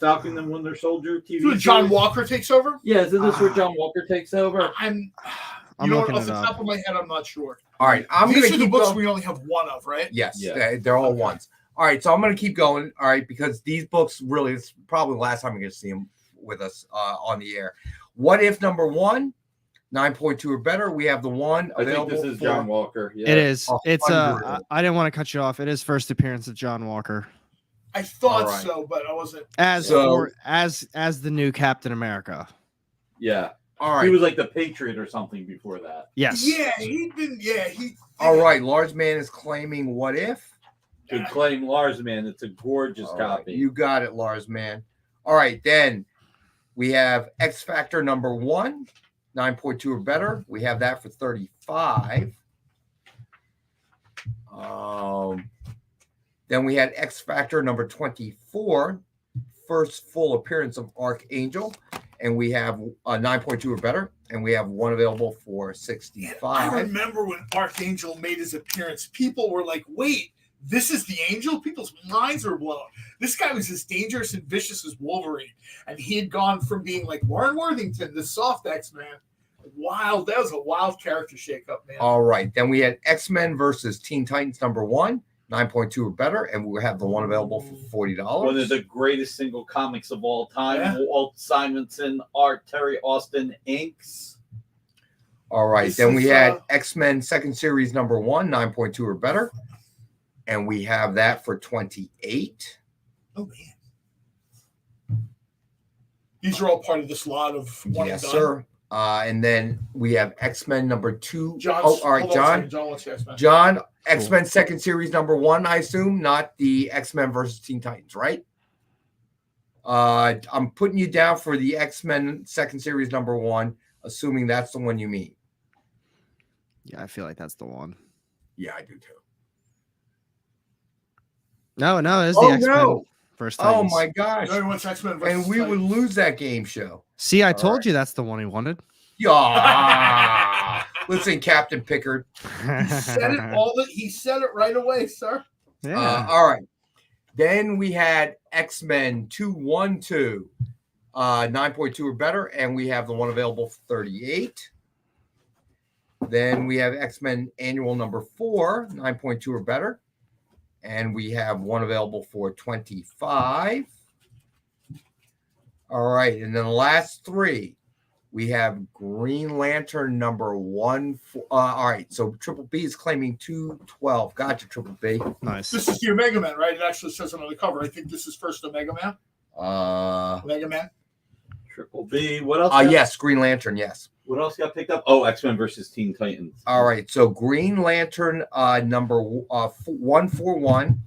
Falcon and Winter Soldier TV? So John series? Walker takes over. Yeah, isn't this where John Walker takes over? I'm I'm you know what, looking off the it up. top of my head, I'm not sure. All right, I'm These gonna are the keep books going. we only have one of, right? Yes, Yeah. they're all Okay. ones. All right, so I'm gonna keep going. All right, because these books really, it's probably the last time you're gonna see them with us on the air. What if number 1, 9.2 or better? We have the one I think available. this is John Walker. Yeah. It is. It's 100. I didn't want to cut you off. It is first appearance of John Walker I thought All right. so, but I wasn't. as So- as the new Captain America. Yeah. All right, He was like the Patriot or something before that. Yes. Yeah, he'd been. Yeah, he. all right. Lars Man is claiming what if. To claim Lars Man, it's a gorgeous All right, copy. you got it, Lars Man. All right, then we have X Factor number 1, 9.2 or better. We have that for 35. Then we had X Factor number 24, first full appearance of Archangel, and we have a 9.2 or better, and we have one available for I 65. remember when Archangel made his appearance. People were like, "Wait, this is the Angel?" People's minds were blown. This guy was as dangerous and vicious as Wolverine, and he had gone from being like Warren Worthington, the soft X-Man. Wild. That was a wild character shakeup, man. All right, then we had X-Men versus Teen Titans number 1, 9.2 or better, and we have the one available for $40. One of the greatest single comics of all time. Yeah. Walt Simonson art, Terry Austin inks. All right, This then we is, had X-Men second series number 1, 9.2 or better, and we have that for 28. Oh man. These are all part of this lot of one Yes, and done. sir. And then we have X-Men number 2. John's, Oh, all right, hold on a second. John. John wants X-Men. John, X-Men second series number 1, I assume, not the X-Men versus Teen Titans, right? I'm putting you down for the X-Men second series number 1, assuming that's the one you mean. Yeah, I feel like that's the one. Yeah, I do too. No, it's Oh, the X-Men no. first Oh Titans. my gosh. No, he wants X-Men versus And we would Titans. lose that game show. See, I All told right. you that's the one he wanted. Yeah. Listen, Captain Pickard. He said it all. He said it right away, sir. Yeah. All right. Then we had X-Men 212, 9.2 or better, and we have the one available for 38. Then we have X-Men Annual number 4, 9.2 or better, and we have one available for 25. All right, and then the last 3, we have Green Lantern number 1. All right, so Triple B is claiming 212. Gotcha, Triple B. Nice. This is the Omega Man, right? It actually says it on the cover. I think this is first Omega Man. Omega Man. Triple B. What else? Yes, Green Lantern, yes. What else got picked up? Oh, X-Men versus Teen Titans. All right, so Green Lantern number 141,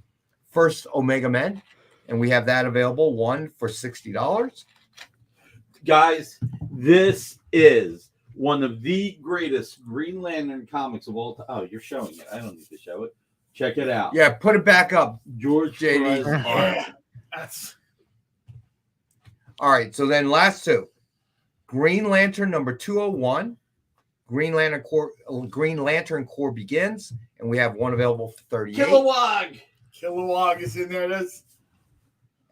first Omega Men, and we have that available, one for $60. Guys, this is one of the greatest Green Lantern comics of all time. Oh, you're showing it. I don't need to show it. Check it out. Yeah, put it back up, George JD. Perez. Yeah, that's All right, so then last two. Green Lantern number 201. Green Lantern Corps begins, and we have one available for 38. Kilowog is in there. That's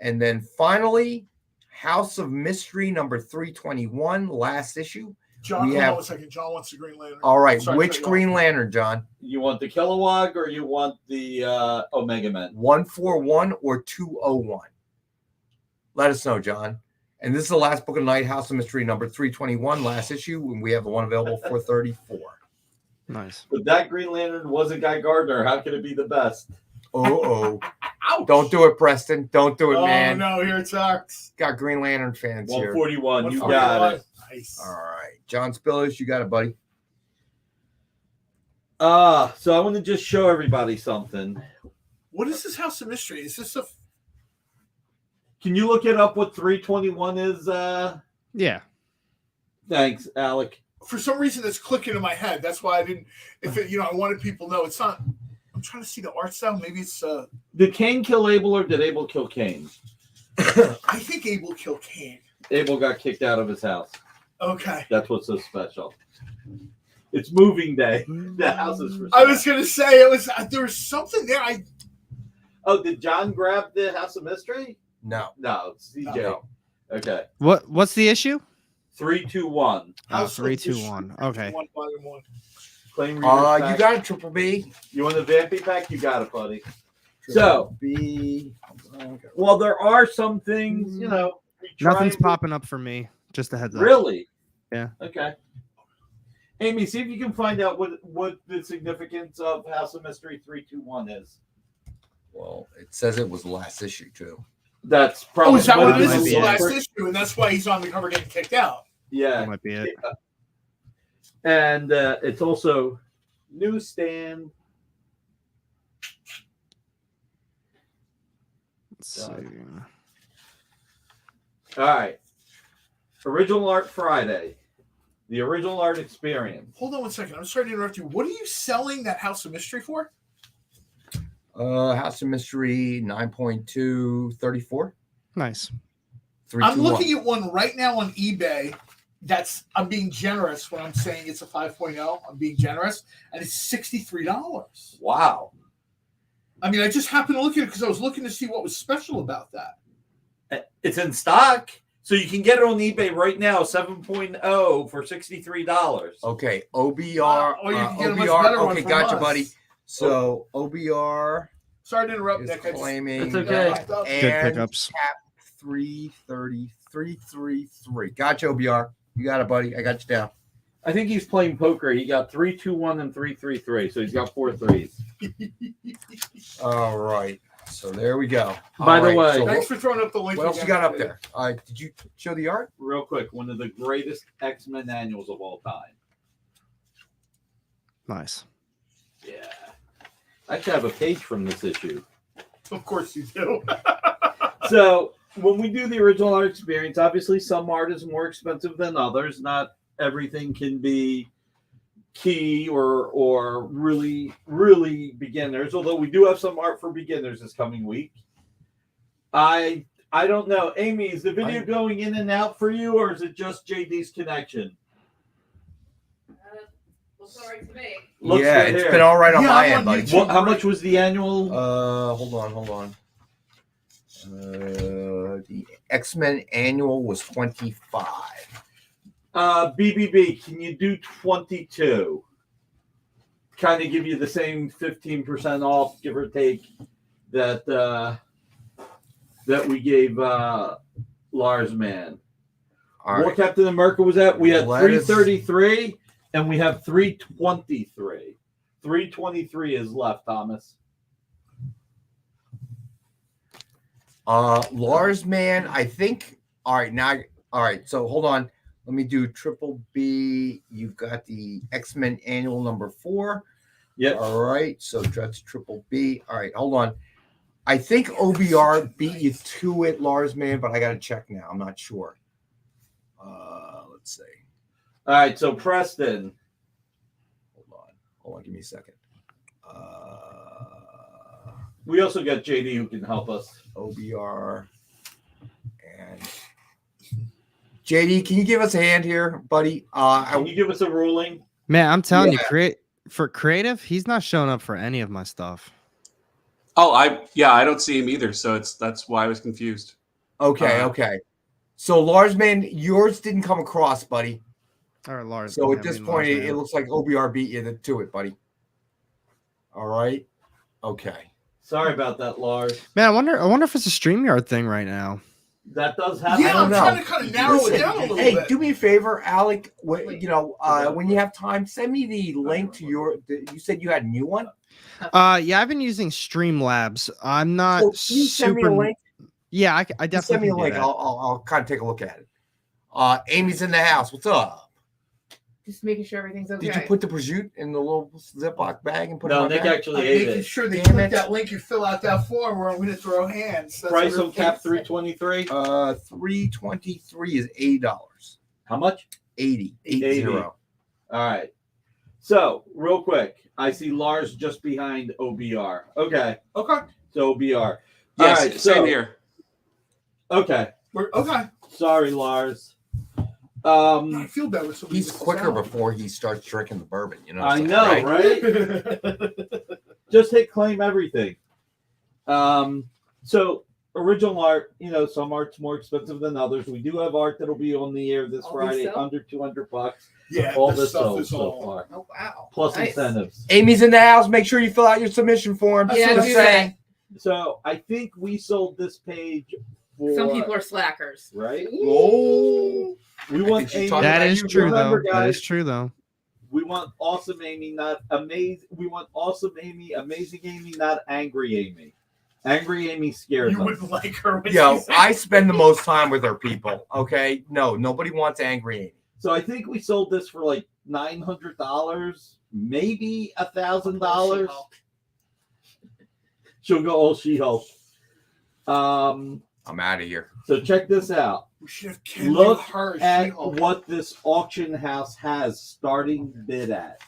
And then finally, House of Mystery number 321, last issue. John. We Hold have- on a second. John wants the Green Lantern. All right, Sorry, which cut you Green off. Lantern, John? You want the Kilowog or you want the Omega Man? 141 or 201? Let us know, John. And this is the last book of the night, House of Mystery number 321, last issue, and we have the one available for 34. Nice. But that Green Lantern wasn't Guy Gardner. How could it be the best? Oh. Ouch. Don't do it, Preston. Don't do it, Oh man. no, here it sucks. Got Green Lantern fans here. 141. You 141. got it. Nice. All right. John Spillers, you got it, buddy. So I want to just show everybody something. What is this House of Mystery? Is this a? Can you look it up what 321 is? Yeah. Thanks, Alec. For some reason, it's clicking in my head. That's why I didn't. If it, I wanted people to know it's not. I'm trying to see the art style. Maybe it's. Did Kane kill Abel or did Abel kill Kane? I think Abel killed Kane. Abel got kicked out of his house. Okay. That's what's so special. It's moving day. The house is for sale. I was gonna say it was. There was something there. Oh, did John grab the House of Mystery? No. No, it's CJ. No. Okay. What's the issue? 321. House of 321. Mystery, Okay. 151. Claim reader's You pack. got it, Triple B. You want the Vampy pack? You got it, buddy. Triple B. Well, there are some things, we try Nothing's and- popping up for me. Just a heads up. Really? Yeah. Okay. Amy, see if you can find out what the significance of House of Mystery 321 is. Well, it says it was the last issue, too. That's Oh, probably is that what it is? might It's be the it. last issue, and that's why he's on the cover getting kicked out. Yeah. That might be it. And it's also newsstand. Let's see. All right. Original Art Friday. The Original Art Experience. Hold on one second. I'm sorry to interrupt you. What are you selling that House of Mystery for? House of Mystery 9.2, 34. Nice. I'm looking at one right now on eBay. I'm being generous when I'm saying it's a 5.0. I'm being generous, and it's $63. Wow. I mean, I just happened to look at it because I was looking to see what was special about that. It's in stock. So you can get it on eBay right now, 7.0 for $63. Okay, OBR. Or you can get a much OBR. better one Okay, from gotcha, us. buddy. So OBR Sorry to interrupt, is Nick. I just- claiming It's okay. that Good and pickups. cap 333. Gotcha, OBR. You got it, buddy. I got you down. I think he's playing poker. He got 3-2-1 and 3-3-3. So he's got 4 threes. All right. So there we go. By All the right, way- so Thanks for throwing up the link. what else you again. got up there? Did you show the art? Real quick, one of the greatest X-Men annuals of all time. Nice. Yeah. I actually have a page from this issue. Of course you do. So when we do the Original Art Experience, obviously some art is more expensive than others. Not everything can be key or really beginners, although we do have some art for beginners this coming week. I don't know. Amy, is the video going in and out for you, or is it just JD's connection? Looks all right to me. Looks yeah, good it's here. been all right on Yeah, my I'm end, on buddy. YouTube. How much was the annual? Hold on. The X-Men annual was 25. BBB, can you do 22? Kind of give you the same 15% off, give or take, that we gave Lars Man. All right. What Captain America was that? We had Let us- 333 and we have 323. 323 is left, Thomas. Lars Man, I think. All right. So hold on. Let me do Triple B. You've got the X-Men annual number 4. Yep. All right. So that's Triple B. All right. Hold on. I think OBR beat you to it, Lars Man, but I got to check now. I'm not sure. Let's see. All right, so Preston. Hold on, give me a second. We also got JD who can help us. OBR and JD, can you give us a hand here, buddy? Can you give us a ruling? Man, I'm telling you, for creative, he's not showing up for any of my stuff. Oh, I don't see him either. So that's why I was confused. Okay. So Larsman, yours didn't come across, buddy. Or Lars. So at this point, it looks like OBR beat you to it, buddy. All right. Okay. Sorry about that, Lars. Man, I wonder if it's a StreamYard thing right now. That does happen. Yeah, I'm trying to kind of narrow it down a little bit. Hey, do me a favor, Alec. When you have time, send me the link to you said you had a new one? Yeah, I've been using Streamlabs. I'm not Can you send me a link? Yeah, I definitely send me a can do link. that. I'll kind of take a look at it. Amy's in the house. What's up? Just making sure everything's okay. Did you put the prosciutto in the little Ziploc bag and put it No, in my Nick bag? actually ate Making it. sure they Damn click it. that link, you fill out that form where I'm going to throw hands. That's Price what on cap 323. $323 is $80. How much? 80. 80. All right. So, real quick, I see Lars just behind OBR. Okay. So OBR. Yes, all right, same here. Okay. Okay. Sorry, Lars. I feel better. He's quicker before he starts drinking the bourbon. You know. I know, right? Just hit claim everything. So original art, some art's more expensive than others. We do have art that'll be on the air this Friday under $200. Yeah, all this stuff sold is so all. far. Oh wow! Plus Nice. incentives. Amy's in the house. Make sure you fill out your submission form. Yeah, Just do saying. So I think we sold this page for Some people are slackers. right. Oh, We want Amy. That is true, Remember, though. guys, That is true, though. we want awesome Amy, not amazing. We want awesome Amy, amazing Amy, not angry Amy. Angry Amy scares You us. wouldn't like her. When yo, she said- I spend the most time with her people. Okay, no, nobody wants angry Amy. So I think we sold this for like $900, maybe $1,000. She'll go all She-Hulk. I'm out of here. So check this out. We should have Ken Look her. at She-Hulk. what this auction house has starting bid at.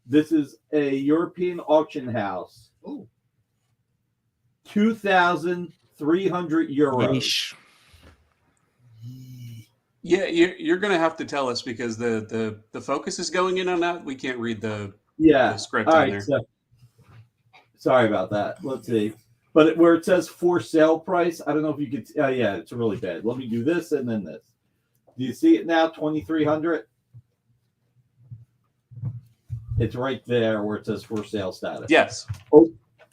This is a European auction house. Ooh. 2,300 euros. Yeesh. Yeah, you're going to have to tell us because the focus is going in on that. We can't read the script All on right, there. so, sorry about that. Let's see. But where it says for sale price, I don't know if you could. Yeah, it's really bad. Let me do this and then this. Do you see it now? 2,300. It's right there where it says for sale status. Yes.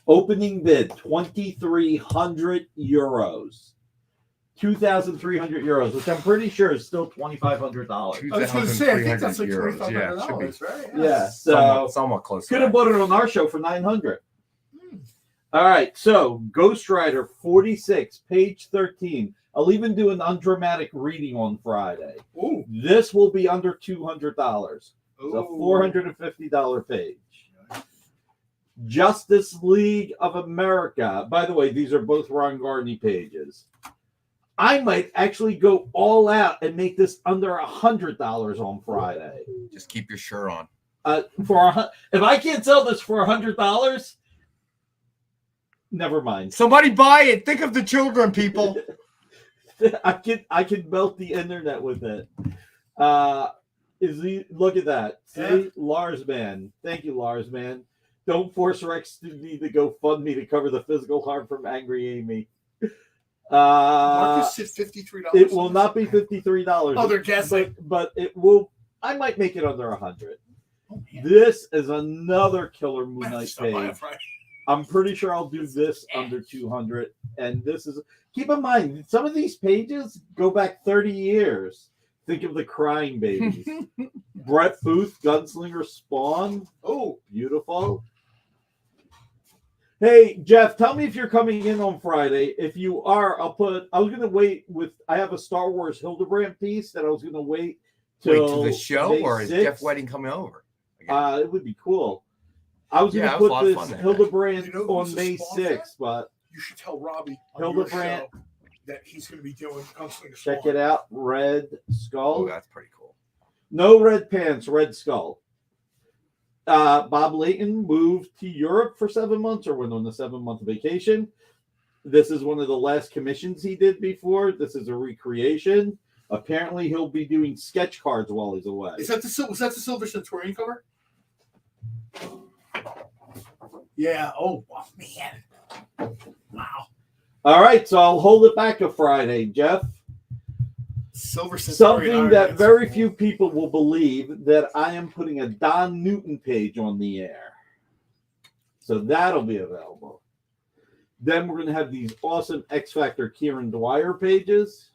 Opening bid 2,300 euros. 2,300 euros, which I'm pretty sure is still $2,500. I was going to say, I think that's like €2,300, $2,500, right? Yeah, so somewhat close. could have bought it on our show for 900. All right, so Ghost Rider 46, page 13. I'll even do an undramatic reading on Friday. Ooh. This will be under $200. It's a Ooh. $450 page. Justice League of America. By the way, these are both Ron Garney pages. I might actually go all out and make this under $100 on Friday. Just keep your shirt on. If I can't sell this for $100, never mind. Somebody buy it. Think of the children, people. I can melt the internet with it. Look at that. See, Yeah. Lars man. Thank you, Lars man. Don't force Rex to need to go fund me to cover the physical harm from Angry Amy. Marcus said $53. It will not be $53. Oh, they're guessing. But it will. I might make it under 100. Oh, man. This is another killer Moon I have to Knight stop by page. on Friday. I'm pretty sure I'll do this under 200. And this is, keep in mind, some of these pages go back 30 years. Think of the crying babies. Brett Booth, Gunslinger Spawn. Oh, beautiful. Hey, Jeff, tell me if you're coming in on Friday. If you are, I was going to wait I have a Star Wars Hildebrand piece that I was going to wait till the show, May or is 6th. Jeff Wedding coming over? It would be cool. I was going to it was a put lot of this fun that Hildebrand You know on who's a May sponsor? 6th, but You should tell Robbie. On Hildebrand. your show. that he's going to be doing Gunslinger Check Swan. it out. Red Skull. Oh, that's pretty cool. No red pants, Red Skull. Bob Layton moved to Europe for 7 months or went on a 7-month vacation. This is one of the last commissions he did before. This is a recreation. Apparently, he'll be doing sketch cards while he's away. Was that the Silver Centurion cover? Yeah. Oh, man. Wow. All right, so I'll hold it back to Friday, Jeff. Silver Centurion. Something that very few people will believe, that I am putting a Don Newton page on the air. So that'll be available. Then we're going to have these awesome X Factor Kieran Dwyer pages.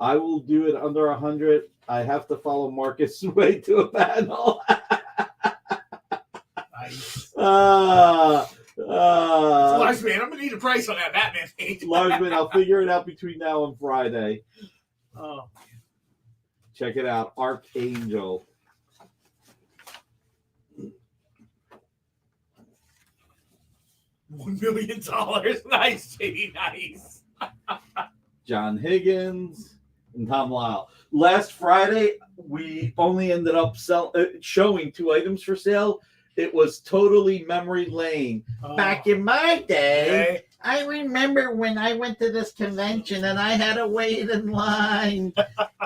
I will do it under 100. I have to follow Marcus' way to a panel. Nice. Larsman, I'm going to need a price on that Batman page. Larsman, I'll figure it out between now and Friday. Oh. Check it out. Archangel. $1 million. Nice, JD. Nice. John Higgins and Tom Lyle. Last Friday, we only ended up showing 2 items for sale. It was totally memory lane. Back in my day, I remember when I went to this convention and I had to wait in line.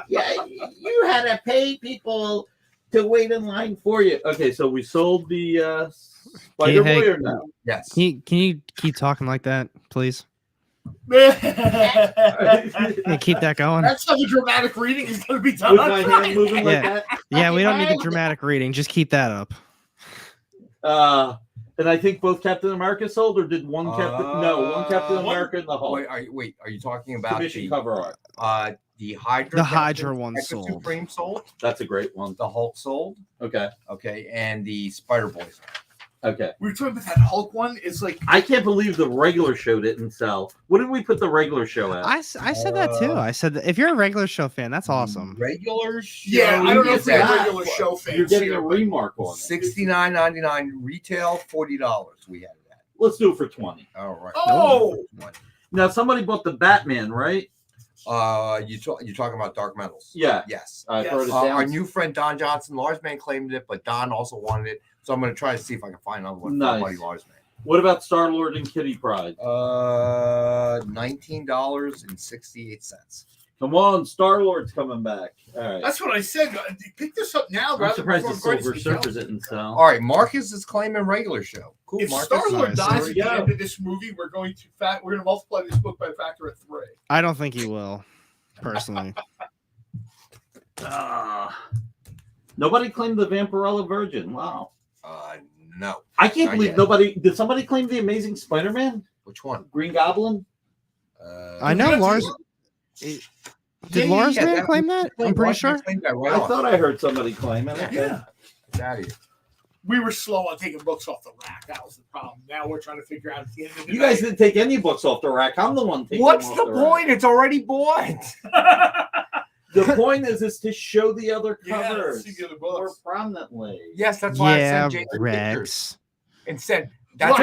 Yeah, you had to pay people to wait in line for you. Okay, so we sold the Spider Boy or no? Yes. Can you keep talking like that, please? Man. Yeah, keep that going. That's how the dramatic reading is going to be done. With my hand moving like that? Yeah, we don't need the dramatic reading. Just keep that up. And I think both Captain America sold, or did one Captain? No, one Captain America in the Hulk. Wait, are you talking about Commission cover art? The Hydra? The Hydra one sold. Supreme sold. That's a great one. The Hulk sold. Okay. Okay, and the Spider Boy. Okay. We were talking about that Hulk one. It's like, I can't believe the regular show didn't sell. What did we put the regular show at? I said that too. I said that if you're a regular show fan, that's awesome. Regular show. yeah, I don't know if we're that. regular show fans. You're getting here, a but remark on it. $69.99 retail, $40. We had that. Let's do it for 20. All right. Oh! Now somebody bought the Batman, right? You're talking about Dark Metals. Yeah. Yes. I Yes. wrote it down. Our new friend Don Johnson, Larsman claimed it, but Don also wanted it. So I'm going to try to see if I can find another one Nice. for my buddy Larsman. What about Star-Lord and Kitty Pryde? $19.68. Come on, Star-Lord's coming back. All right. That's what I said. Pick this up now. I'm surprised the before Silver Guardians of the Surfer Galaxy. didn't sell. All right, Marcus is claiming regular show. Cool, If Marcus. Star-Lord Nice. dies There at we the go. end of this movie, we're going to multiply this book by a factor of 3. I don't think he will, personally. Nobody claimed the Vampirella Virgin. Wow. No. I can't Not believe yet. nobody. Did somebody claim the Amazing Spider-Man? Which one? Green Goblin? I know Lars. Did Lars Man that- claim that? I'm pretty sure. Claimed that right I off. thought I heard somebody claim it. Okay. Yeah. It's out of here. We were slow on taking books off the rack. That was the problem. Now we're trying to figure out at the end of the You guys didn't take any books off the rack. I'm the one taking What's them the off rack. point? It's already bought. The point is to show the other Yeah, covers see the other more books. prominently. Yes, that's why I Yeah, sent JD pictures Rex. and said that's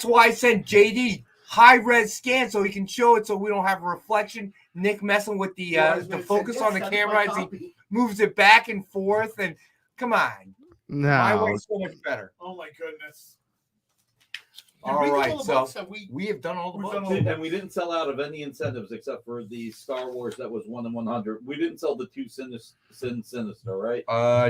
why I sent JD high res scan so he can show it so we don't have a reflection. Nick messing with the focus on the camera as he moves it back and forth, and come on, my No. way's so much better. Oh my goodness. All Did we do right, the so books? Have we? we have done all the We've books. done all And we didn't sell out of any incentives except for the Star Wars that was 1 in 100. We didn't sell the 2 Sinister, right?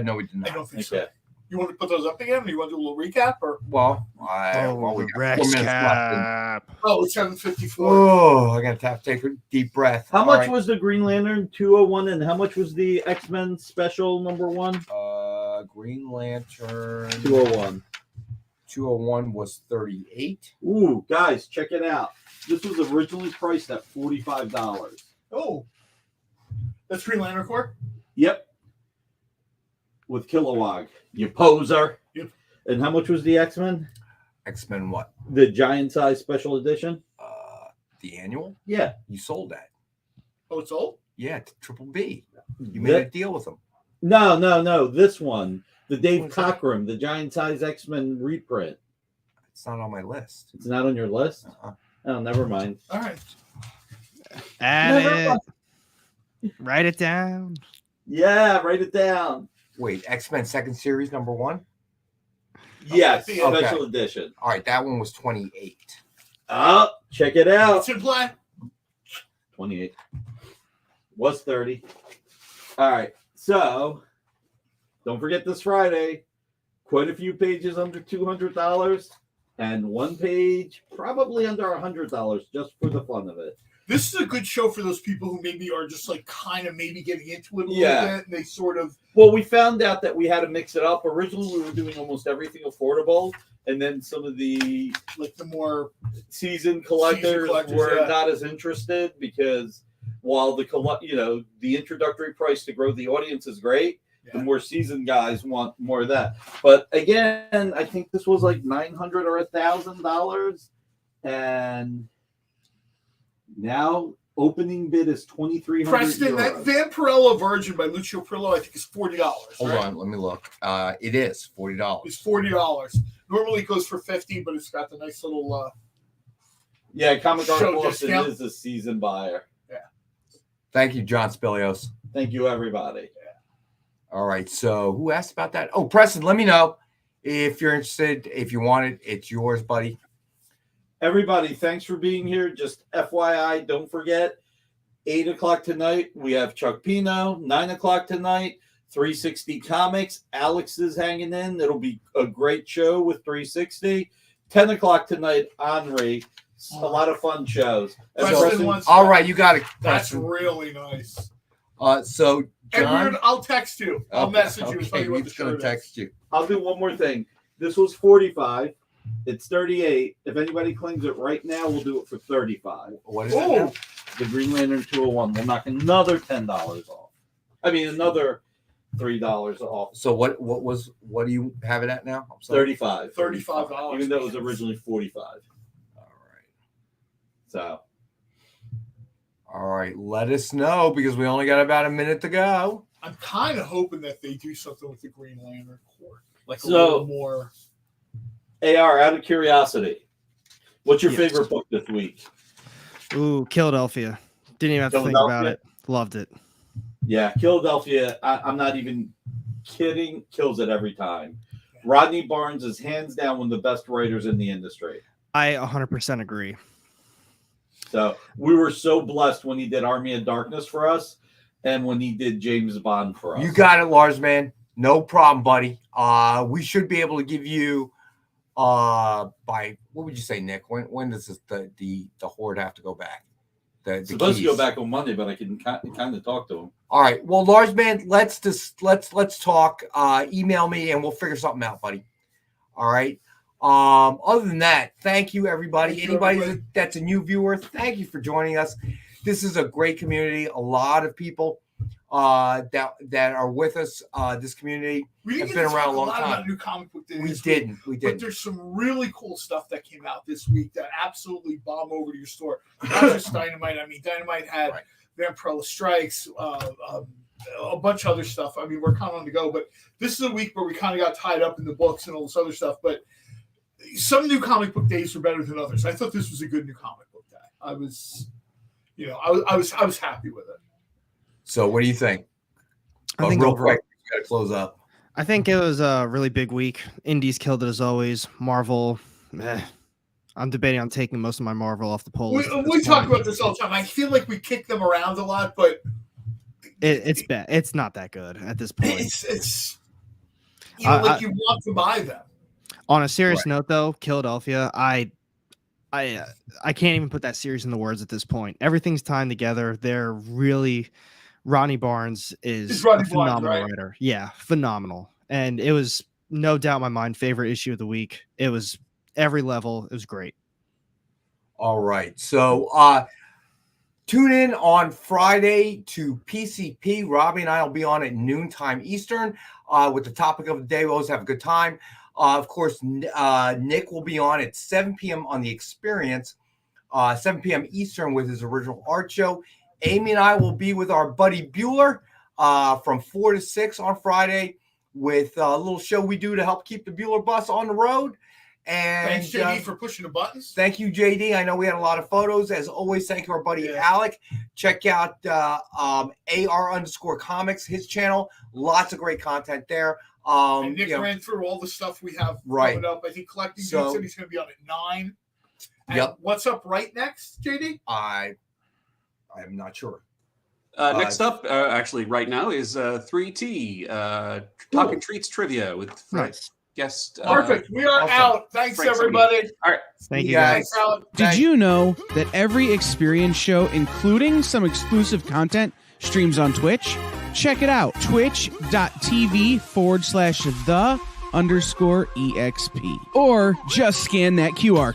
No, we did I not. don't think so. Okay. You want to put those up again, or you want to do a little recap? Or Well, we the got 4 Rex minutes left. cap. oh, it's 7:54. Oh, I gotta have to take a deep breath. How All much right. was the Green Lantern 201 and how much was the X-Men special number 1? Green Lantern 201. 201 was 38. Ooh, guys, check it out. This was originally priced at $45. Oh, that's Green Lantern Corps. Yep. With Kilowog. You poser. Yep. And how much was the X-Men? X-Men what? The giant size special edition? The annual? Yeah. You sold that. Oh, it's old. Yeah, to Triple B. You made a deal with them. No. This one. The Dave What is that? Cockrum, the giant size X-Men reprint. It's not on my list. It's not on your list? Uh-huh. Oh, never mind. All right. Add it. Write it down. Yeah, write it down. Wait, X-Men second series number 1? Yes, Okay. special edition. All right, that one was 28. Oh, check it out. What's in play? 28. Was 30. All right. So, don't forget this Friday. Quite a few pages under $200 and one page probably under $100 just for the fun of it. This is a good show for those people who maybe are just like kind of maybe getting into it a little bit. And they sort of. Well, we found out that we had to mix it up. Originally, we were doing almost everything affordable. And then some of the like the more seasoned collectors were yeah. not as interested because while the introductory price to grow the audience is great, the more seasoned guys want more of that. But again, I think this was like $900 or $1,000, and now opening bid is €2,300. Preston, that Vampirella Virgin by Lucio Prillo, I think is $40. Hold on, let me look. It is $40. It's $40. Normally it goes for $50, but it's got the nice little. Yeah, Comic show Collectables discount. is a seasoned buyer. Yeah. Thank you, John Spilios. Thank you, everybody. All right, so who asked about that? Oh, Preston, let me know if you're interested. If you want it, it's yours, buddy. Everybody, thanks for being here. Just FYI, don't forget, 8 o'clock tonight, we have Chuck Pino. 9 o'clock tonight, 360 Comics. Alex is hanging in. It'll be a great show with 360. 10 o'clock tonight, Henri. A lot of fun shows. All right, you got it. That's really nice. So, John, Edward, I'll text you. I'll message you and tell you what the he's going to text you. I'll do one more thing. This was 45. It's 38. If anybody claims it right now, we'll do it for 35. What is it now? The Green Lantern 201. We'll knock another $10 off. I mean, another $3 off. So what do you have it at now? I'm sorry. $35. Even though it was originally 45. All right. So. All right. Let us know because we only got about a minute to go. I'm kind of hoping that they do something with the Green Lantern Corps. Like a So- little more. AR, out of curiosity, what's your favorite book this week? Ooh, Philadelphia. Didn't even have to think about it. Loved it. Yeah, Philadelphia, I'm not even kidding, kills it every time. Rodney Barnes is hands down one of the best writers in the industry. I 100% agree. So we were so blessed when he did Army of Darkness for us and when he did James Bond for us. You got it, Lars, man. No problem, buddy. We should be able to give you by what would you say, Nick? When does the horde have to go back? The supposed keys. to go back on Monday, but I can kind of talk to him. All right. Well, Lars, man, let's talk. Email me and we'll figure something out, buddy. All right. Other than that, thank you, everybody. Anybody that's a new viewer, thank you for joining us. This is a great community. A lot of people that are with us. This community has been around a long time. About new comic book days We didn't. But there's some really cool stuff that came out this week that absolutely bomb over to your store. Not just Dynamite. I mean, Dynamite had Vampirella Strikes, a bunch of other stuff. I mean, we're kind of on the go, but this is a week where we kind of got tied up in the books and all this other stuff. But some new comic book days were better than others. I thought this was a good new comic book day. I was happy with it. So, what do you think? I think real overall, quick, we got to close up. I think it was a really big week. Indies killed it as always. Marvel, I'm debating on taking most of my Marvel off the poll. We talk about this all the time. I feel like we kick them around a lot, but it's bad. It's not that good at this point. It's you want to buy them. On a serious note, though, Philadelphia, I can't even put that series in the words at this point. Everything's tying together. They're really Ronnie Barnes is a phenomenal writer. Yeah, phenomenal. And it was no doubt in my mind favorite issue of the week. It was every level. It was great. All right. So tune in on Friday to PCP. Robbie and I will be on at noontime Eastern with the topic of the day. We always have a good time. Of course, Nick will be on at 7 p.m. on The Experience, 7 p.m. Eastern with his original art show. Amy and I will be with our buddy Bueller from 4 to 6 on Friday with a little show we do to help keep the Bueller bus on the road. And Thanks, JD, for pushing the buttons. Thank you, JD. I know we had a lot of photos. As always, thank you, our buddy Alec. Check out AR_comics, his channel. Lots of great content there. And Nick ran through all the stuff we have coming up. I think Collecting Geeks said he's going to be on at 9. And what's up right next, JD? I'm not sure. Next up, actually, right now is 3T Talking Treats Trivia with guest. Perfect. We are out. Thanks, everybody. All right. Thank you, guys. Did you know that every experience show, including some exclusive content, streams on Twitch? Check it out. Twitch.tv/the_EXP. Or just scan that QR